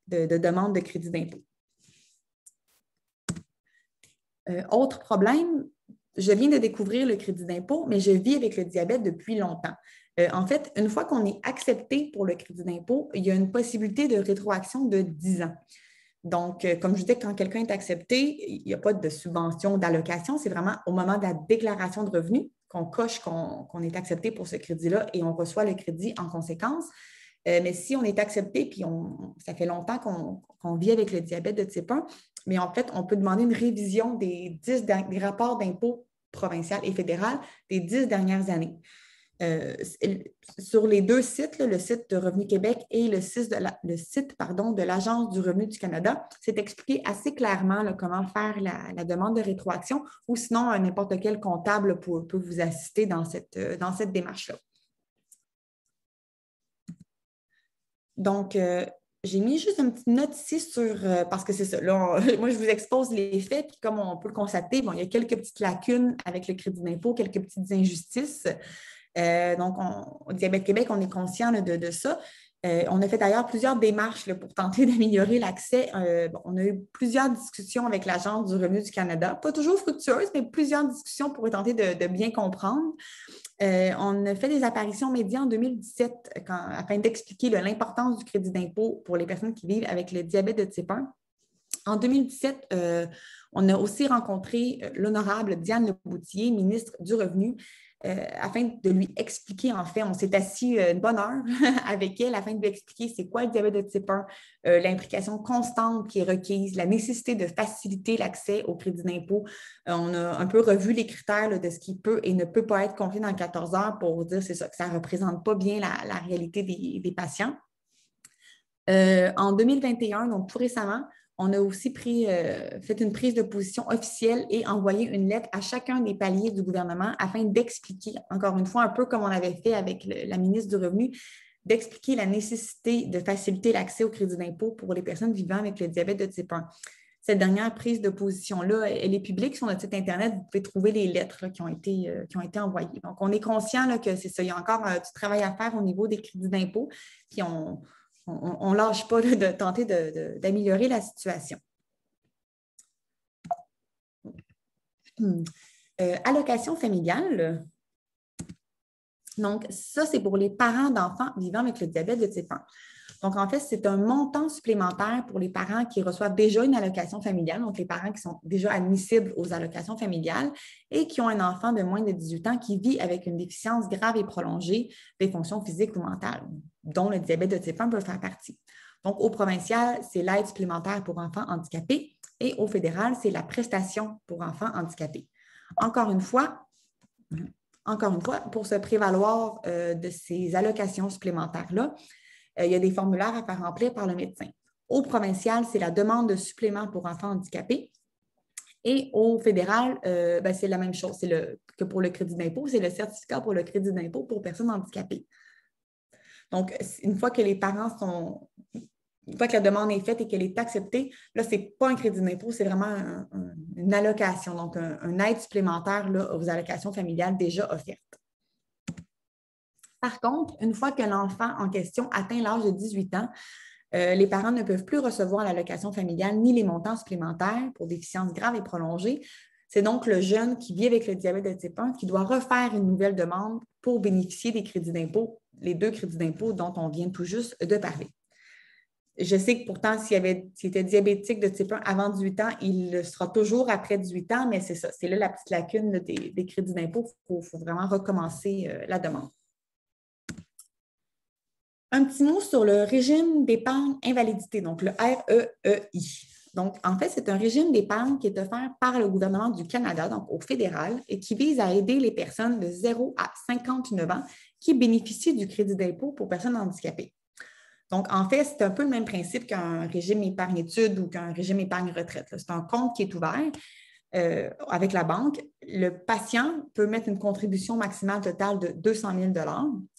de demande de crédit d'impôt. Autre problème, je viens de découvrir le crédit d'impôt, mais je vis avec le diabète depuis longtemps. En fait, une fois qu'on est accepté pour le crédit d'impôt, il y a une possibilité de rétroaction de 10 ans. Donc, comme je disais, quand quelqu'un est accepté, il n'y a pas de subvention, d'allocation. C'est vraiment au moment de la déclaration de revenus qu'on coche qu'on est accepté pour ce crédit-là et on reçoit le crédit en conséquence. Mais si on est accepté, puis ça fait longtemps qu'on vit avec le diabète de type 1, mais en fait, on peut demander une révision des rapports d'impôt provincial et fédéral des 10 dernières années. Sur les 2 sites, le site de Revenu Québec et le site de l'Agence du revenu du Canada, c'est expliqué assez clairement comment faire la demande de rétroaction ou sinon n'importe quel comptable peut vous assister dans cette démarche-là. Donc, j'ai mis juste une petite note ici parce que c'est ça. Là, moi, je vous expose les faits, puis comme on peut le constater, bon, il y a quelques petites lacunes avec le crédit d'impôt, quelques petites injustices. Donc, au Diabète Québec, on est conscient de ça. On a fait d'ailleurs plusieurs démarches pour tenter d'améliorer l'accès. On a eu plusieurs discussions avec l'Agence du revenu du Canada, pas toujours fructueuses, mais plusieurs discussions pour tenter de bien comprendre. On a fait des apparitions médias en 2017 afin d'expliquer l'importance du crédit d'impôt pour les personnes qui vivent avec le diabète de type 1. En 2017, on a aussi rencontré l'honorable Diane Leboutillier, ministre du Revenu, afin de lui expliquer, en fait, on s'est assis une bonne heure avec elle afin de lui expliquer c'est quoi le diabète de type 1, l'implication constante qui est requise, la nécessité de faciliter l'accès au crédit d'impôt. On a un peu revu les critères de ce qui peut et ne peut pas être compris dans 14 heures pour dire c'est ça, que ça ne représente pas bien la réalité des patients. En 2021, donc tout récemment, on a aussi fait une prise de position officielle et envoyé une lettre à chacun des paliers du gouvernement afin d'expliquer, encore une fois, un peu comme on avait fait avec la ministre du Revenu, d'expliquer la nécessité de faciliter l'accès au crédit d'impôt pour les personnes vivant avec le diabète de type 1. Cette dernière prise de position-là, elle est publique sur notre site Internet. Vous pouvez trouver les lettres qui ont été envoyées. Donc, on est conscient que c'est ça. Il y a encore du travail à faire au niveau des crédits d'impôt. Puis, on on ne lâche pas de tenter d'améliorer la situation. Allocation familiale. Donc, ça, c'est pour les parents d'enfants vivant avec le diabète de type 1. Donc, en fait, c'est un montant supplémentaire pour les parents qui reçoivent déjà une allocation familiale, donc les parents qui sont déjà admissibles aux allocations familiales et qui ont un enfant de moins de 18 ans qui vit avec une déficience grave et prolongée des fonctions physiques ou mentales, dont le diabète de type 1 peut faire partie. Donc, au provincial, c'est l'aide supplémentaire pour enfants handicapés et au fédéral, c'est la prestation pour enfants handicapés. Encore une fois, pour se prévaloir de ces allocations supplémentaires-là, il y a des formulaires à faire remplir par le médecin. Au provincial, c'est la demande de supplément pour enfants handicapés. Et au fédéral, c'est la même chose que pour le crédit d'impôt, c'est le certificat pour le crédit d'impôt pour personnes handicapées. Donc, une fois que une fois que la demande est faite et qu'elle est acceptée, là, ce n'est pas un crédit d'impôt, c'est vraiment une allocation, donc une aide supplémentaire là, aux allocations familiales déjà offertes. Par contre, une fois que l'enfant en question atteint l'âge de 18 ans, les parents ne peuvent plus recevoir l'allocation familiale ni les montants supplémentaires pour déficience grave et prolongée. C'est donc le jeune qui vit avec le diabète de type 1 qui doit refaire une nouvelle demande pour bénéficier des crédits d'impôt, les 2 crédits d'impôt dont on vient tout juste de parler. Je sais que pourtant, s'il était diabétique de type 1 avant 18 ans, il le sera toujours après 18 ans, mais c'est ça, c'est là la petite lacune des crédits d'impôt. Il faut vraiment recommencer la demande. Un petit mot sur le régime d'épargne invalidité, donc le REEI. Donc, en fait, c'est un régime d'épargne qui est offert par le gouvernement du Canada, donc au fédéral, et qui vise à aider les personnes de 0 à 59 ans qui bénéficient du crédit d'impôt pour personnes handicapées. Donc, en fait, c'est un peu le même principe qu'un régime épargne-études ou qu'un régime épargne-retraite. C'est un compte qui est ouvert avec la banque. Le patient peut mettre une contribution maximale totale de 200 000 $.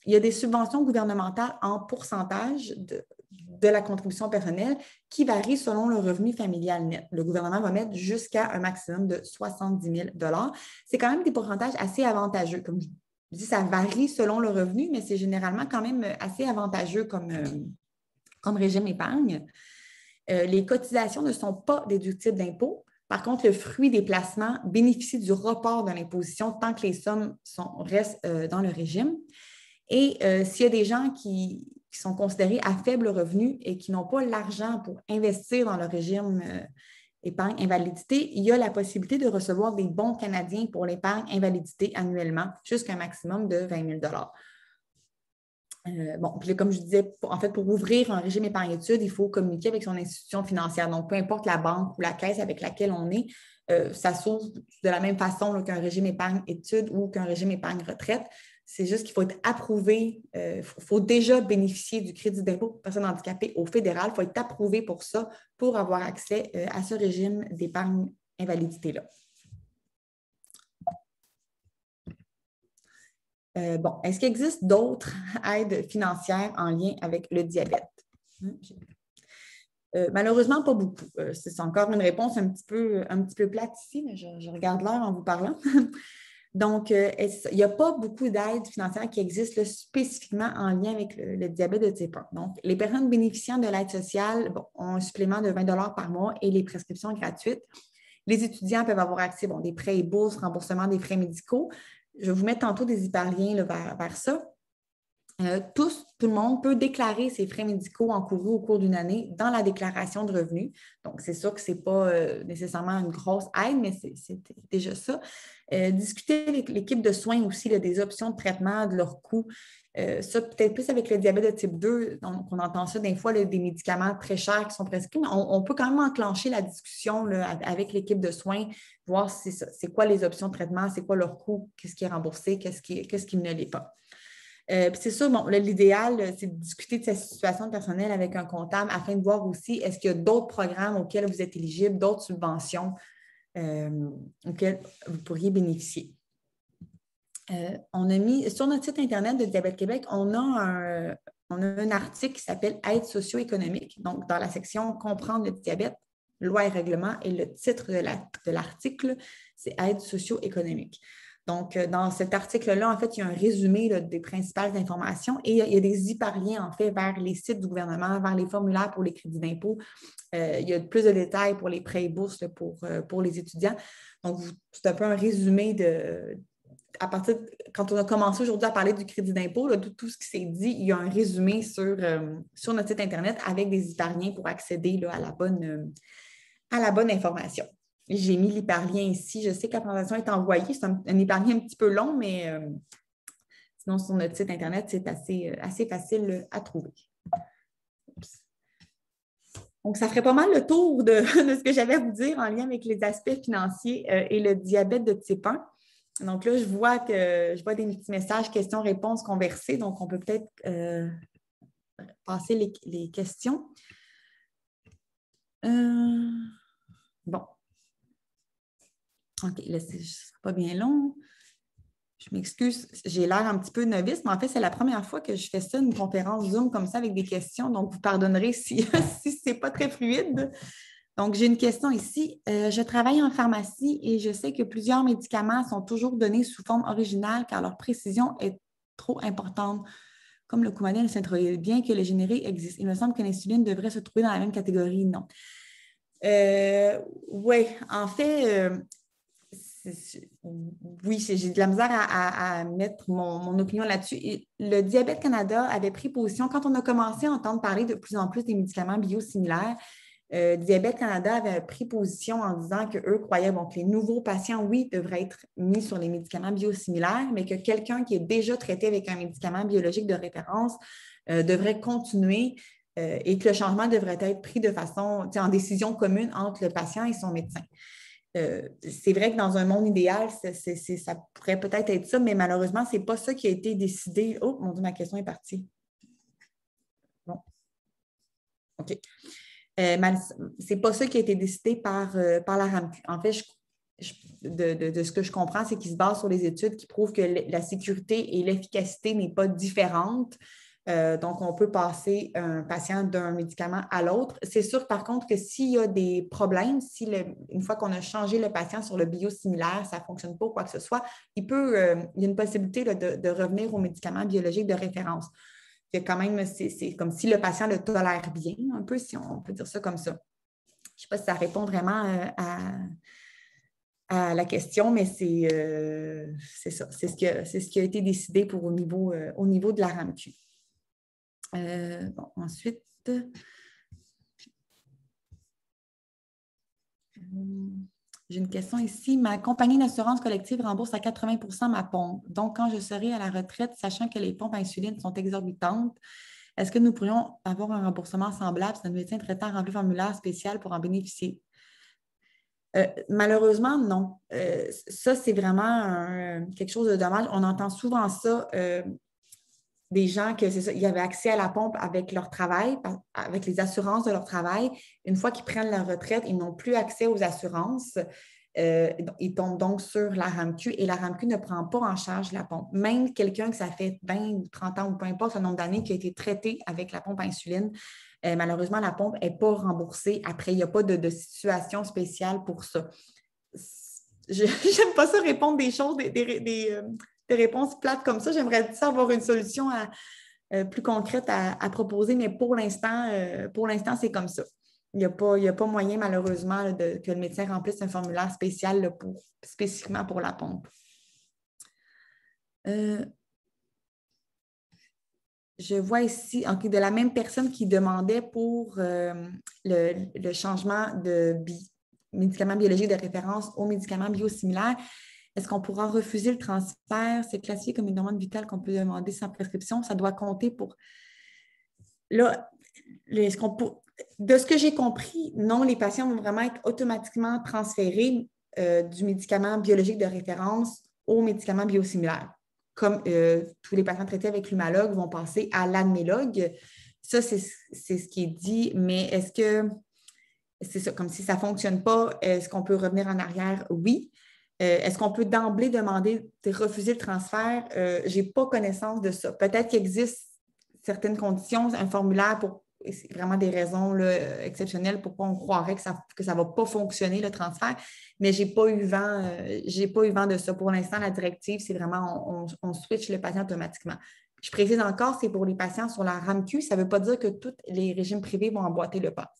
Il y a des subventions gouvernementales en pourcentage de la contribution personnelle qui varient selon le revenu familial net. Le gouvernement va mettre jusqu'à un maximum de 70 000 $. C'est quand même des pourcentages assez avantageux. Comme je dis, ça varie selon le revenu, mais c'est généralement quand même assez avantageux comme régime épargne. Les cotisations ne sont pas déductibles d'impôts. Par contre, le fruit des placements bénéficie du report de l'imposition tant que les sommes restent dans le régime. Et s'il y a des gens qui sont considérés à faible revenu et qui n'ont pas l'argent pour investir dans le régime épargne invalidité, il y a la possibilité de recevoir des bons canadiens pour l'épargne invalidité annuellement jusqu'à un maximum de 20 000 $. Puis comme je disais, en fait, pour ouvrir un régime épargne-études, il faut communiquer avec son institution financière. Donc, peu importe la banque ou la caisse avec laquelle on est, ça s'ouvre de la même façon qu'un régime épargne-études ou qu'un régime épargne-retraite. C'est juste qu'il faut être approuvé. Il faut déjà bénéficier du crédit d'impôt pour personnes handicapées au fédéral. Il faut être approuvé pour ça, pour avoir accès à ce régime d'épargne invalidité-là. Est-ce qu'il existe d'autres aides financières en lien avec le diabète? Malheureusement, pas beaucoup. C'est encore une réponse un petit peu plate ici, mais je regarde l'heure en vous parlant. Donc, il n'y a pas beaucoup d'aides financières qui existent là, spécifiquement en lien avec le diabète de type 1. Donc, les personnes bénéficiant de l'aide sociale ont un supplément de 20 $ par mois et les prescriptions gratuites. Les étudiants peuvent avoir accès à des prêts et bourses, remboursement des frais médicaux. Je vais vous mettre tantôt des hyperliens là, vers ça. Tout le monde peut déclarer ses frais médicaux encourus au cours d'une année dans la déclaration de revenus. Donc, c'est sûr que ce n'est pas nécessairement une grosse aide, mais c'est déjà ça. Discuter avec l'équipe de soins aussi là, des options de traitement, de leurs coûts. Ça, peut-être plus avec le diabète de type 2, donc on entend ça des fois, là, des médicaments très chers qui sont prescrits, mais on peut quand même enclencher la discussion là, avec l'équipe de soins, voir c'est quoi les options de traitement, c'est quoi leur coût, qu'est-ce qui est remboursé, qu'est-ce qui ne l'est pas. Puis c'est sûr, l'idéal, c'est de discuter de sa situation personnelle avec un comptable afin de voir aussi est-ce qu'il y a d'autres programmes auxquels vous êtes éligible, d'autres subventions auxquelles vous pourriez bénéficier. On a mis sur notre site Internet de Diabète Québec, on a un article qui s'appelle Aide socio-économique. Donc, dans la section Comprendre le diabète, loi et règlement, et le titre de l'article, c'est Aide socio-économique. Donc, dans cet article-là, en fait, il y a un résumé là, des principales informations et il y a des hyperliens, en fait, vers les sites du gouvernement, vers les formulaires pour les crédits d'impôt. Il y a plus de détails pour les prêts et bourses là, pour les étudiants. Donc, c'est un peu un résumé à partir quand on a commencé aujourd'hui à parler du crédit d'impôt, là, tout ce qui s'est dit, il y a un résumé sur notre site Internet avec des hyperliens pour accéder là, à la bonne information. J'ai mis l'hyperlien ici. Je sais que la présentation est envoyée. C'est un hyperlien un petit peu long, mais sinon, sur notre site Internet, c'est assez facile à trouver. Oups. Donc, ça ferait pas mal le tour de ce que j'avais à vous dire en lien avec les aspects financiers et le diabète de type 1. Donc là, je vois des petits messages, questions-réponses conversées. Donc, on peut peut-être passer les questions. Bon. OK, là, ce ne sera pas bien long. Je m'excuse, j'ai l'air un petit peu novice, mais en fait, c'est la première fois que je fais ça, une conférence Zoom comme ça avec des questions. Donc, vous pardonnerez si ce n'est pas très fluide. Donc, j'ai une question ici. Je travaille en pharmacie et je sais que plusieurs médicaments sont toujours donnés sous forme originale car leur précision est trop importante, comme le Coumadin et le Synthroïde, bien que les génériques existent. Il me semble que l'insuline devrait se trouver dans la même catégorie, non. Oui, en fait, oui, j'ai de la misère à mettre mon opinion là-dessus. Et le Diabète Canada avait pris position, quand on a commencé à entendre parler de plus en plus des médicaments biosimilaires, Diabète Canada avait pris position en disant qu'eux croyaient que les nouveaux patients, oui, devraient être mis sur les médicaments biosimilaires, mais que quelqu'un qui est déjà traité avec un médicament biologique de référence devrait continuer et que le changement devrait être pris de façon, en décision commune entre le patient et son médecin. C'est vrai que dans un monde idéal, ça pourrait peut-être être ça, mais malheureusement, ce n'est pas ça qui a été décidé. Oh, mon Dieu, ma question est partie. Bon. OK. C'est pas ça qui a été décidé par la RAMQ. En fait, de ce que je comprends, c'est qu'il se base sur les études qui prouvent que la sécurité et l'efficacité n'est pas différente. Donc, on peut passer un patient d'un médicament à l'autre. C'est sûr, par contre, que s'il y a des problèmes, une fois qu'on a changé le patient sur le biosimilaire, ça ne fonctionne pas ou quoi que ce soit, il y a une possibilité là, de revenir au médicament biologique de référence. Il y a quand même, c'est comme si le patient le tolère bien, un peu, si on peut dire ça comme ça. Je ne sais pas si ça répond vraiment à la question, mais c'est ça. C'est ce qui a été décidé au niveau de la RAMQ. Ensuite, j'ai une question ici. Ma compagnie d'assurance collective rembourse à 80% ma pompe. Donc, quand je serai à la retraite, sachant que les pompes à insuline sont exorbitantes, est-ce que nous pourrions avoir un remboursement semblable si notre médecin traitant remplit un formulaire spécial pour en bénéficier? Malheureusement, non. Ça, c'est vraiment quelque chose de dommage. On entend souvent ça des gens que c'est ça, ils avaient accès à la pompe avec leur travail, avec les assurances de leur travail. Une fois qu'ils prennent leur retraite, ils n'ont plus accès aux assurances. Ils tombent donc sur la RAMQ et la RAMQ ne prend pas en charge la pompe. Même quelqu'un que ça fait 20 ou 30 ans ou peu importe le nombre d'années qui a été traité avec la pompe à insuline, malheureusement, la pompe n'est pas remboursée. Après, il n'y a pas de situation spéciale pour ça. Je n'aime pas ça répondre des choses, des réponses plates comme ça. J'aimerais ça avoir une solution plus concrète à proposer, mais pour l'instant, c'est comme ça. Il n'y a pas moyen, malheureusement, que le médecin remplisse un formulaire spécial là, spécifiquement pour la pompe. Je vois ici de la même personne qui demandait pour le changement de médicaments biologiques de référence aux médicaments biosimilaires. Est-ce qu'on pourra refuser le transfert? C'est classifié comme une demande vitale qu'on peut demander sans prescription. Ça doit compter pour... Là, de ce que j'ai compris, non, les patients vont vraiment être automatiquement transférés du médicament biologique de référence au médicament biosimilaire. Comme tous les patients traités avec l'Humalog vont passer à l'Admelog. Ça, c'est ce qui est dit, mais est-ce que c'est ça, comme si ça ne fonctionne pas, est-ce qu'on peut revenir en arrière? Oui. Est-ce qu'on peut d'emblée demander de refuser le transfert? Je n'ai pas connaissance de ça. Peut-être qu'il existe certaines conditions, un formulaire pour c'est vraiment des raisons là, exceptionnelles pourquoi on croirait que ça ne va pas fonctionner, le transfert. Mais je n'ai pas eu vent de ça. Pour l'instant, la directive, c'est vraiment on switch le patient automatiquement. Je précise encore, c'est pour les patients sur la RAMQ. Ça ne veut pas dire que tous les régimes privés vont emboîter le pas.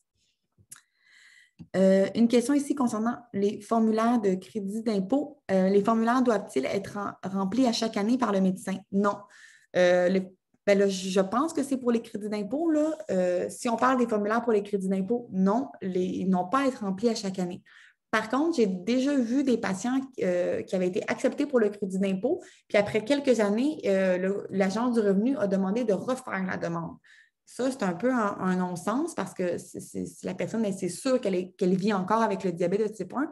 Une question ici concernant les formulaires de crédit d'impôt. Les formulaires doivent-ils être remplis à chaque année par le médecin? Non. Ben là, je pense que c'est pour les crédits d'impôt. Si on parle des formulaires pour les crédits d'impôt, non, ils n'ont pas à être remplis à chaque année. Par contre, j'ai déjà vu des patients qui avaient été acceptés pour le crédit d'impôt, puis après quelques années, l'Agence du revenu a demandé de refaire la demande. Ça, c'est un peu un non-sens parce que la personne, c'est sûr qu'elle vit encore avec le diabète de type 1.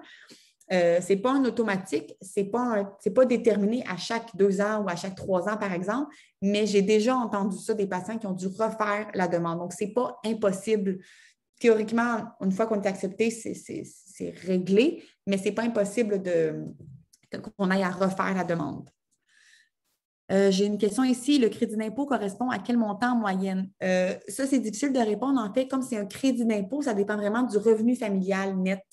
Ce n'est pas un automatique, ce n'est pas déterminé à chaque 2 ans ou à chaque 3 ans, par exemple, mais j'ai déjà entendu ça des patients qui ont dû refaire la demande. Donc, ce n'est pas impossible. Théoriquement, une fois qu'on est accepté, c'est réglé, mais ce n'est pas impossible qu'on aille à refaire la demande. J'ai une question ici. Le crédit d'impôt correspond à quel montant en moyenne? Ça, c'est difficile de répondre. En fait, comme c'est un crédit d'impôt, ça dépend vraiment du revenu familial net.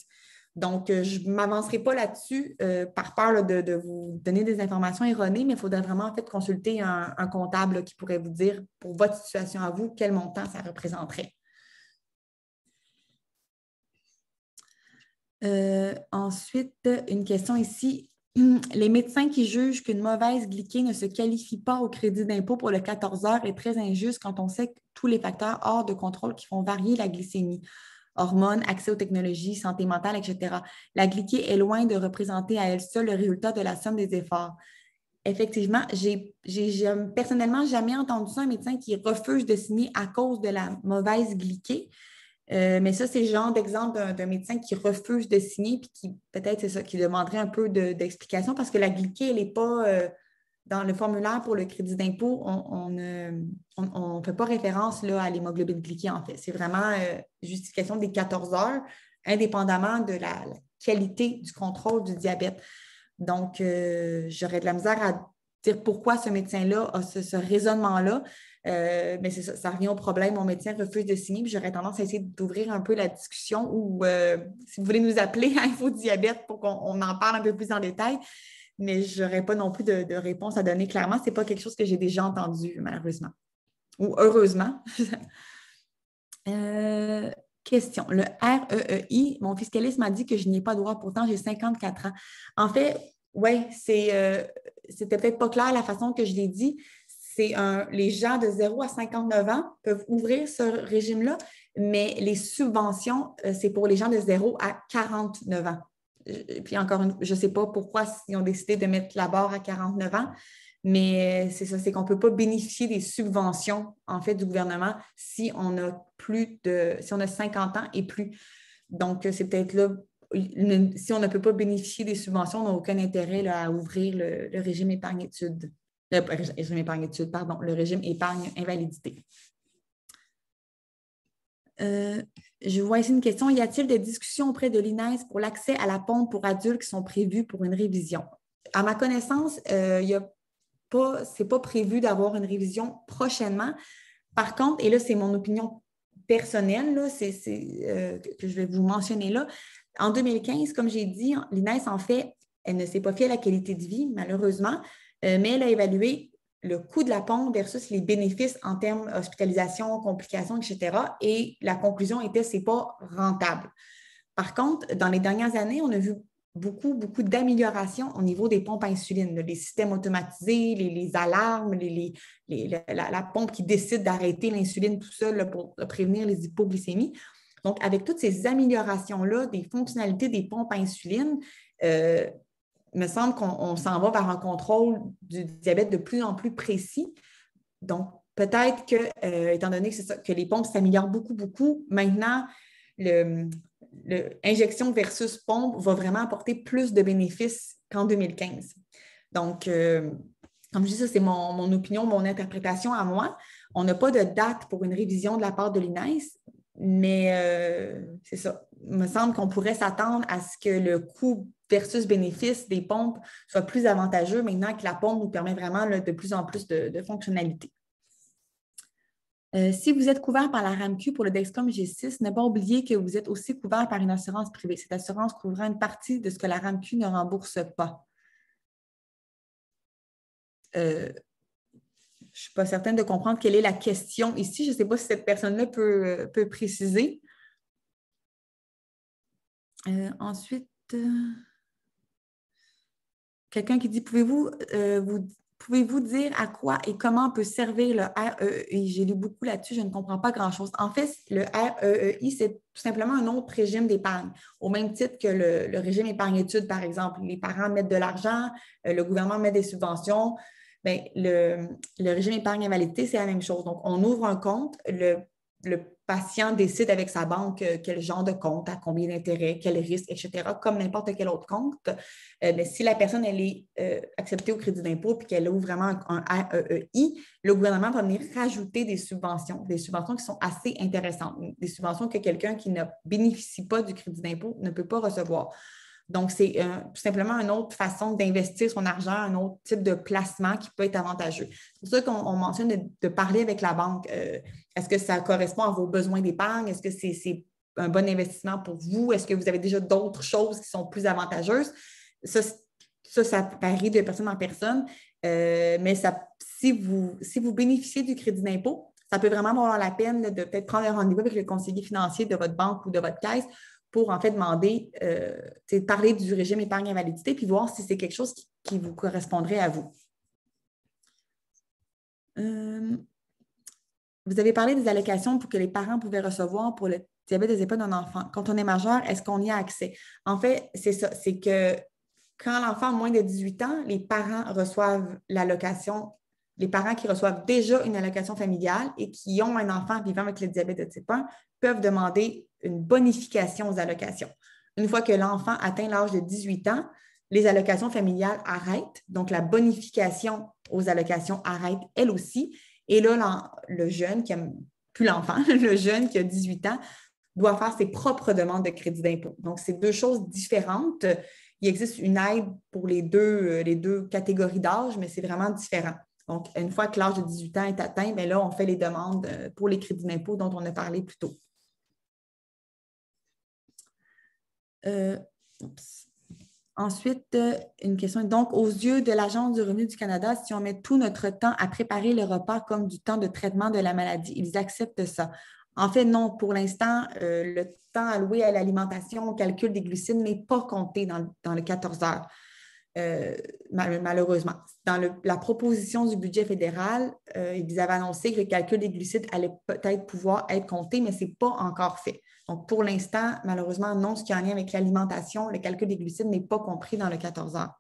Donc, je ne m'avancerai pas là-dessus par peur là, de vous donner des informations erronées, mais il faudrait vraiment en fait consulter un comptable là, qui pourrait vous dire pour votre situation à vous, quel montant ça représenterait. Ensuite, une question ici. Les médecins qui jugent qu'une mauvaise glyquée ne se qualifie pas au crédit d'impôt pour le 14 heures est très injuste quand on sait que tous les facteurs hors de contrôle qui font varier la glycémie, hormones, accès aux technologies, santé mentale, etc. La glyquée est loin de représenter à elle seule le résultat de la somme des efforts. Effectivement, j'ai personnellement jamais entendu ça, un médecin qui refuse de signer à cause de la mauvaise glyquée. Mais ça, c'est le genre d'exemple d'un médecin qui refuse de signer puis qui, peut-être, c'est ça, qui demanderait un peu d'explication parce que la glyquée, elle n'est pas dans le formulaire pour le crédit d'impôt, on ne fait pas référence là, à l'hémoglobine glyquée, en fait. C'est vraiment justification des 14 heures, indépendamment de la qualité du contrôle du diabète. Donc, j'aurais de la misère à dire pourquoi ce médecin-là a ce raisonnement-là. Mais c'est ça, ça revient au problème. Mon médecin refuse de signer, puis j'aurais tendance à essayer d'ouvrir un peu la discussion ou si vous voulez nous appeler à InfoDiabète pour qu'on en parle un peu plus en détail. Mais je n'aurais pas non plus de réponse à donner clairement. Ce n'est pas quelque chose que j'ai déjà entendu, malheureusement. Ou heureusement. Question. Le REEI, mon fiscaliste m'a dit que je n'y ai pas droit, pourtant j'ai 54 ans. En fait, oui, c'était peut-être pas clair la façon que je l'ai dit. Les gens de 0 à 59 ans peuvent ouvrir ce régime-là, mais les subventions, c'est pour les gens de 0 à 49 ans. Puis encore je ne sais pas pourquoi ils ont décidé de mettre la barre à 49 ans, mais c'est ça, c'est qu'on ne peut pas bénéficier des subventions, en fait, du gouvernement si on a si on a 50 ans et plus. Donc, c'est peut-être là, si on ne peut pas bénéficier des subventions, on n'a aucun intérêt là, à ouvrir le régime épargne-études. Le régime épargne-études, pardon, le régime épargne-invalidité. Je vois ici une question. Y a-t-il des discussions auprès de l'INES pour l'accès à la pompe pour adultes qui sont prévues pour une révision? À ma connaissance, ce n'est pas prévu d'avoir une révision prochainement. Par contre, et là, c'est mon opinion personnelle, là, que je vais vous mentionner là. En 2015, comme j'ai dit, l'INES, en fait, elle ne s'est pas fiée à la qualité de vie, malheureusement, mais elle a évalué le coût de la pompe versus les bénéfices en termes d'hospitalisation, complications, etc. Et la conclusion était que ce n'est pas rentable. Par contre, dans les dernières années, on a vu beaucoup d'améliorations au niveau des pompes à insuline, les systèmes automatisés, les alarmes, la pompe qui décide d'arrêter l'insuline tout seul pour prévenir les hypoglycémies. Donc, avec toutes ces améliorations-là, des fonctionnalités des pompes à insuline, il me semble qu'on s'en va vers un contrôle du diabète de plus en plus précis. Donc, peut-être que, étant donné que les pompes s'améliorent beaucoup, maintenant, injection versus pompe va vraiment apporter plus de bénéfices qu'en 2015. Donc, comme je dis, ça, c'est mon opinion, mon interprétation à moi. On n'a pas de date pour une révision de la part de l'INES, mais c'est ça. Il me semble qu'on pourrait s'attendre à ce que le coût versus bénéfice des pompes soit plus avantageux maintenant que la pompe nous permet vraiment là, de plus en plus de fonctionnalités. Si vous êtes couvert par la RAMQ pour le Dexcom G6, ne pas oublier que vous êtes aussi couvert par une assurance privée. Cette assurance couvrira une partie de ce que la RAMQ ne rembourse pas. Je ne suis pas certaine de comprendre quelle est la question ici. Je ne sais pas si cette personne-là peut préciser. Ensuite, quelqu'un qui dit, pouvez-vous dire à quoi et comment peut servir le REEI? J'ai lu beaucoup là-dessus, je ne comprends pas grand-chose. En fait, le REEI, c'est tout simplement un autre régime d'épargne, au même titre que le régime épargne-études, par exemple. Les parents mettent de l'argent, le gouvernement met des subventions. Bien, le régime épargne-invalidité, c'est la même chose. Donc, on ouvre un compte, le patient décide avec sa banque quel genre de compte, à combien d'intérêts, quel risque, etc., comme n'importe quel autre compte. Mais si la personne elle est acceptée au crédit d'impôt et qu'elle ouvre vraiment un REEI, le gouvernement va venir rajouter des subventions qui sont assez intéressantes, des subventions que quelqu'un qui ne bénéficie pas du crédit d'impôt ne peut pas recevoir. Donc, c'est tout simplement une autre façon d'investir son argent, un autre type de placement qui peut être avantageux. C'est pour ça qu'on mentionne de parler avec la banque. Est-ce que ça correspond à vos besoins d'épargne? Est-ce que c'est un bon investissement pour vous? Est-ce que vous avez déjà d'autres choses qui sont plus avantageuses? Ça varie de personne en personne. Mais si vous bénéficiez du crédit d'impôt, ça peut vraiment valoir la peine de peut-être prendre un rendez-vous avec le conseiller financier de votre banque ou de votre caisse pour en fait demander, parler du régime épargne-invalidité puis voir si c'est quelque chose qui vous correspondrait à vous. Vous avez parlé des allocations pour que les parents pouvaient recevoir pour le diabète des EHPAD d'un enfant. Quand on est majeur, est-ce qu'on y a accès? En fait, c'est ça, c'est que quand l'enfant a moins de 18 ans, les parents reçoivent l'allocation. Les parents qui reçoivent déjà une allocation familiale et qui ont un enfant vivant avec le diabète de type 1 peuvent demander une bonification aux allocations. Une fois que l'enfant atteint l'âge de 18 ans, les allocations familiales arrêtent. Donc, la bonification aux allocations arrête elle aussi. Et là, le jeune qui a plus l'enfant, le jeune qui a 18 ans, doit faire ses propres demandes de crédit d'impôt. Donc, c'est deux choses différentes. Il existe une aide pour les deux catégories d'âge, mais c'est vraiment différent. Donc, une fois que l'âge de 18 ans est atteint, bien là, on fait les demandes pour les crédits d'impôt dont on a parlé plus tôt. Ensuite, une question. Donc, aux yeux de l'Agence du revenu du Canada, si on met tout notre temps à préparer le repas comme du temps de traitement de la maladie, ils acceptent ça. En fait, non. Pour l'instant, le temps alloué à l'alimentation, au calcul des glucides n'est pas compté dans le 14 heures. Malheureusement. Dans la proposition du budget fédéral, ils avaient annoncé que le calcul des glucides allait peut-être pouvoir être compté, mais ce n'est pas encore fait. Donc, pour l'instant, malheureusement, non, ce qui est en lien avec l'alimentation, le calcul des glucides n'est pas compris dans le 14 heures.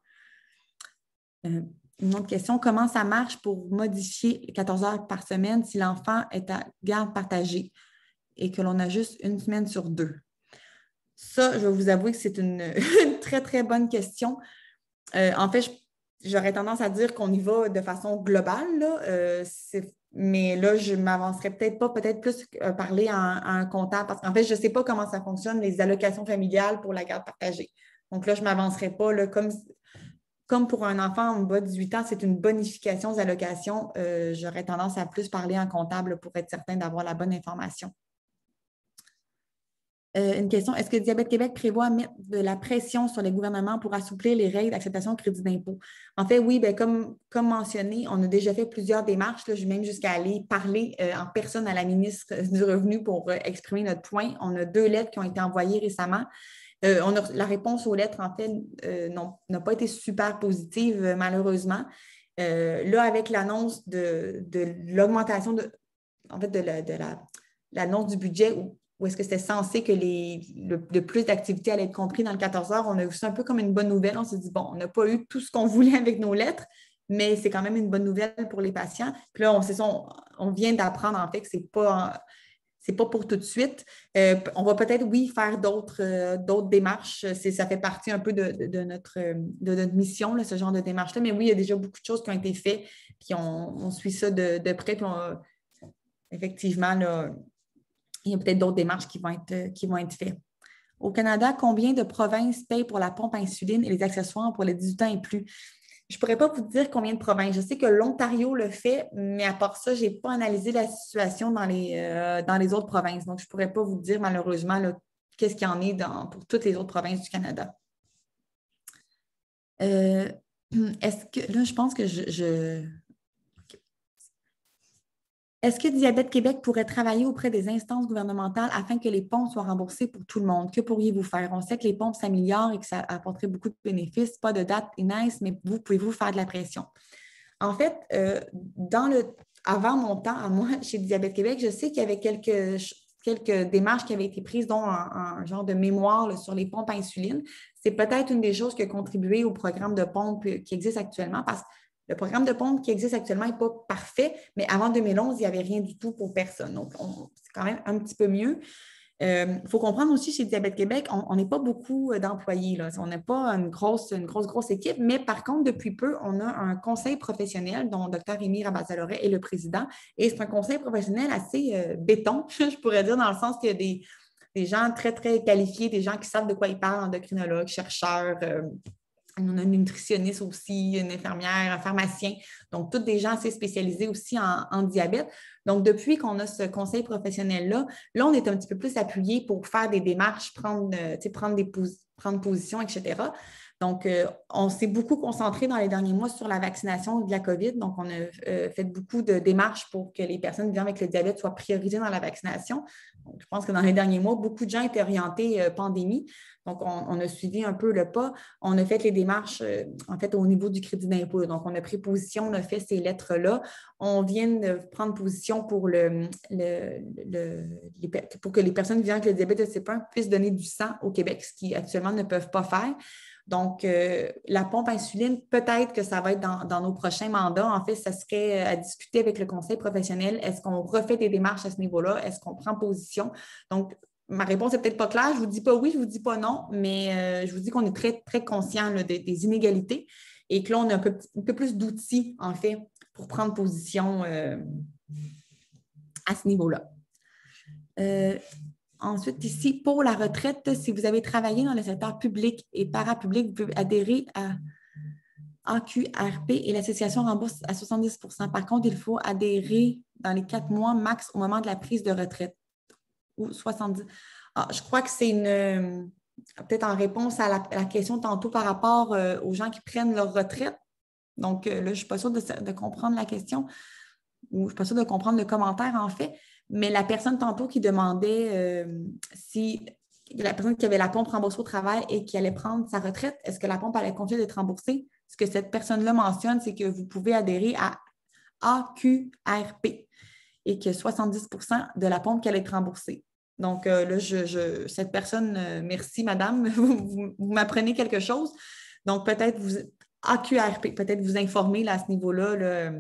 Une autre question, comment ça marche pour modifier 14 heures par semaine si l'enfant est à garde partagée et que l'on a juste une semaine sur 2? Ça, je vais vous avouer que c'est une très, très bonne question. En fait, j'aurais tendance à dire qu'on y va de façon globale, là, mais là, je ne m'avancerais peut-être plus parler à un comptable parce qu'en fait, je ne sais pas comment ça fonctionne, les allocations familiales pour la garde partagée. Donc là, je ne m'avancerais pas. Là, comme pour un enfant en bas de 18 ans, c'est une bonification aux allocations, j'aurais tendance à plus parler à un comptable pour être certain d'avoir la bonne information. Une question, est-ce que Diabète Québec prévoit mettre de la pression sur les gouvernements pour assouplir les règles d'acceptation de crédit d'impôt? En fait, oui, bien, comme mentionné, on a déjà fait plusieurs démarches, là, même jusqu'à aller parler en personne à la ministre du Revenu pour exprimer notre point. On a 2 lettres qui ont été envoyées récemment. La réponse aux lettres, en fait, n'a pas été super positive, malheureusement. Là, avec l'annonce de l'augmentation de l'annonce du budget où est-ce que c'était censé que le plus d'activités allaient être compris dans le 14 heures, on a vu ça un peu comme une bonne nouvelle. On s'est dit, bon, on n'a pas eu tout ce qu'on voulait avec nos lettres, mais c'est quand même une bonne nouvelle pour les patients. Puis là, on vient d'apprendre, en fait, que c'est pas pour tout de suite. On va peut-être, oui, faire d'autres démarches. Ça fait partie un peu de notre mission, là, ce genre de démarche-là. Mais oui, il y a déjà beaucoup de choses qui ont été faites, puis on suit ça de près. Puis effectivement, là, il y a peut-être d'autres démarches qui vont être faites. Au Canada, combien de provinces payent pour la pompe à insuline et les accessoires pour les 18 ans et plus? Je ne pourrais pas vous dire combien de provinces. Je sais que l'Ontario le fait, mais à part ça, je n'ai pas analysé la situation dans les autres provinces. Donc, je ne pourrais pas vous dire malheureusement là, qu'est-ce qu'il y en est pour toutes les autres provinces du Canada. Euh, Est-ce que, là, je pense que Est-ce que Diabète Québec pourrait travailler auprès des instances gouvernementales afin que les pompes soient remboursées pour tout le monde? Que pourriez-vous faire? On sait que les pompes s'améliorent et que ça apporterait beaucoup de bénéfices. Pas de date est nice, mais pouvez-vous faire de la pression? En fait, avant mon temps, à moi, chez Diabète Québec, je sais qu'il y avait quelques démarches qui avaient été prises, dont un genre de mémoire là, sur les pompes à insuline. C'est peut-être une des choses qui a contribué au programme de pompe qui existe actuellement parce que le programme de pompe qui existe actuellement n'est pas parfait, mais avant 2011, il n'y avait rien du tout pour personne. Donc, c'est quand même un petit peu mieux. Il faut comprendre aussi chez Diabète Québec, on n'est pas beaucoup d'employés. Là. On n'est pas une grosse équipe, mais par contre, depuis peu, on a un conseil professionnel dont Dr. Rémi Rabazaloret est le président. Et c'est un conseil professionnel assez béton, je pourrais dire, dans le sens qu'il y a des gens très, très qualifiés, des gens qui savent de quoi ils parlent, endocrinologues, chercheurs. On a une nutritionniste aussi, une infirmière, un pharmacien, donc tous des gens assez spécialisés aussi en diabète. Donc, depuis qu'on a ce conseil professionnel-là, là, on est un petit peu plus appuyé pour faire des démarches, prendre position, etc. Donc, on s'est beaucoup concentré dans les derniers mois sur la vaccination de la COVID. Donc, on a fait beaucoup de démarches pour que les personnes vivant avec le diabète soient priorisées dans la vaccination. Donc, je pense que dans les derniers mois, beaucoup de gens étaient orientés pandémie. Donc, on a suivi un peu le pas. On a fait les démarches, en fait, au niveau du crédit d'impôt. Donc, on a pris position, on a fait ces lettres-là. On vient de prendre position pour pour que les personnes vivant avec le diabète de type 1 puissent donner du sang au Québec, ce qu'ils actuellement ne peuvent pas faire. Donc, la pompe insuline, peut-être que ça va être dans nos prochains mandats. En fait, ça serait à discuter avec le conseil professionnel. Est-ce qu'on refait des démarches à ce niveau-là? Est-ce qu'on prend position? Donc, ma réponse n'est peut-être pas claire. Je ne vous dis pas oui, je ne vous dis pas non, mais je vous dis qu'on est très, très conscient là, des inégalités et que là, on a un peu plus d'outils, en fait, pour prendre position à ce niveau-là. Ensuite, ici, pour la retraite, si vous avez travaillé dans le secteur public et parapublic, vous pouvez adhérer à AQRP et l'association rembourse à 70 %. Par contre, il faut adhérer dans les 4 mois max au moment de la prise de retraite. Ou 70. Je crois que c'est peut-être en réponse à la question tantôt par rapport aux gens qui prennent leur retraite. Donc, là, je ne suis pas sûre de comprendre la question ou je ne suis pas sûre de comprendre le commentaire, en fait. Mais la personne tantôt qui demandait si la personne qui avait la pompe remboursée au travail et qui allait prendre sa retraite, est-ce que la pompe allait continuer d'être remboursée? Ce que cette personne-là mentionne, c'est que vous pouvez adhérer à AQRP et que 70 % de la pompe qui allait être remboursée. Donc, là, cette personne, merci madame, vous m'apprenez quelque chose. Donc, peut-être AQRP, peut-être vous informer là, à ce niveau-là,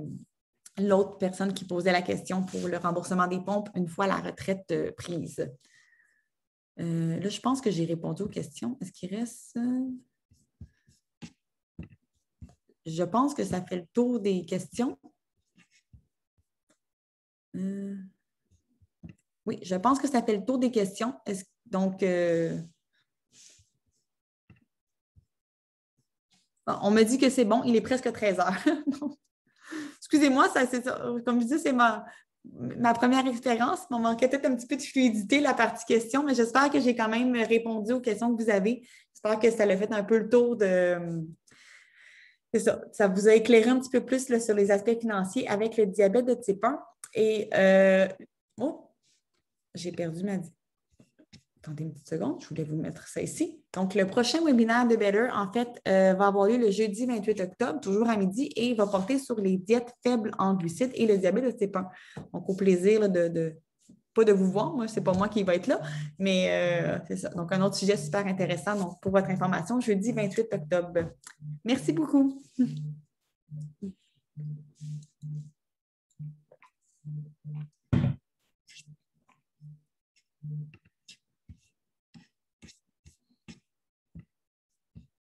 l'autre personne qui posait la question pour le remboursement des pompes une fois la retraite prise. Là, je pense que j'ai répondu aux questions. Est-ce qu'il reste... Je pense que ça fait le tour des questions. Oui, je pense que ça fait le tour des questions. Donc, on me dit que c'est bon, il est presque 13 heures. Excusez-moi, comme je dis, c'est ma première expérience. On manquait peut-être un petit peu de fluidité, la partie question, mais j'espère que j'ai quand même répondu aux questions que vous avez. J'espère que ça a fait un peu le tour de... C'est ça. Ça vous a éclairé un petit peu plus là, sur les aspects financiers avec le diabète de type 1. Et, j'ai perdu ma... Attendez une petite seconde, je voulais vous mettre ça ici. Donc, le prochain webinaire de Better, en fait, va avoir lieu le jeudi 28 octobre, toujours à midi, et il va porter sur les diètes faibles en glucides et le diabète de type 1. Donc, au plaisir là, pas de vous voir, moi, c'est pas moi qui va être là, mais c'est ça. Donc, un autre sujet super intéressant. Donc, pour votre information, jeudi 28 octobre. Merci beaucoup.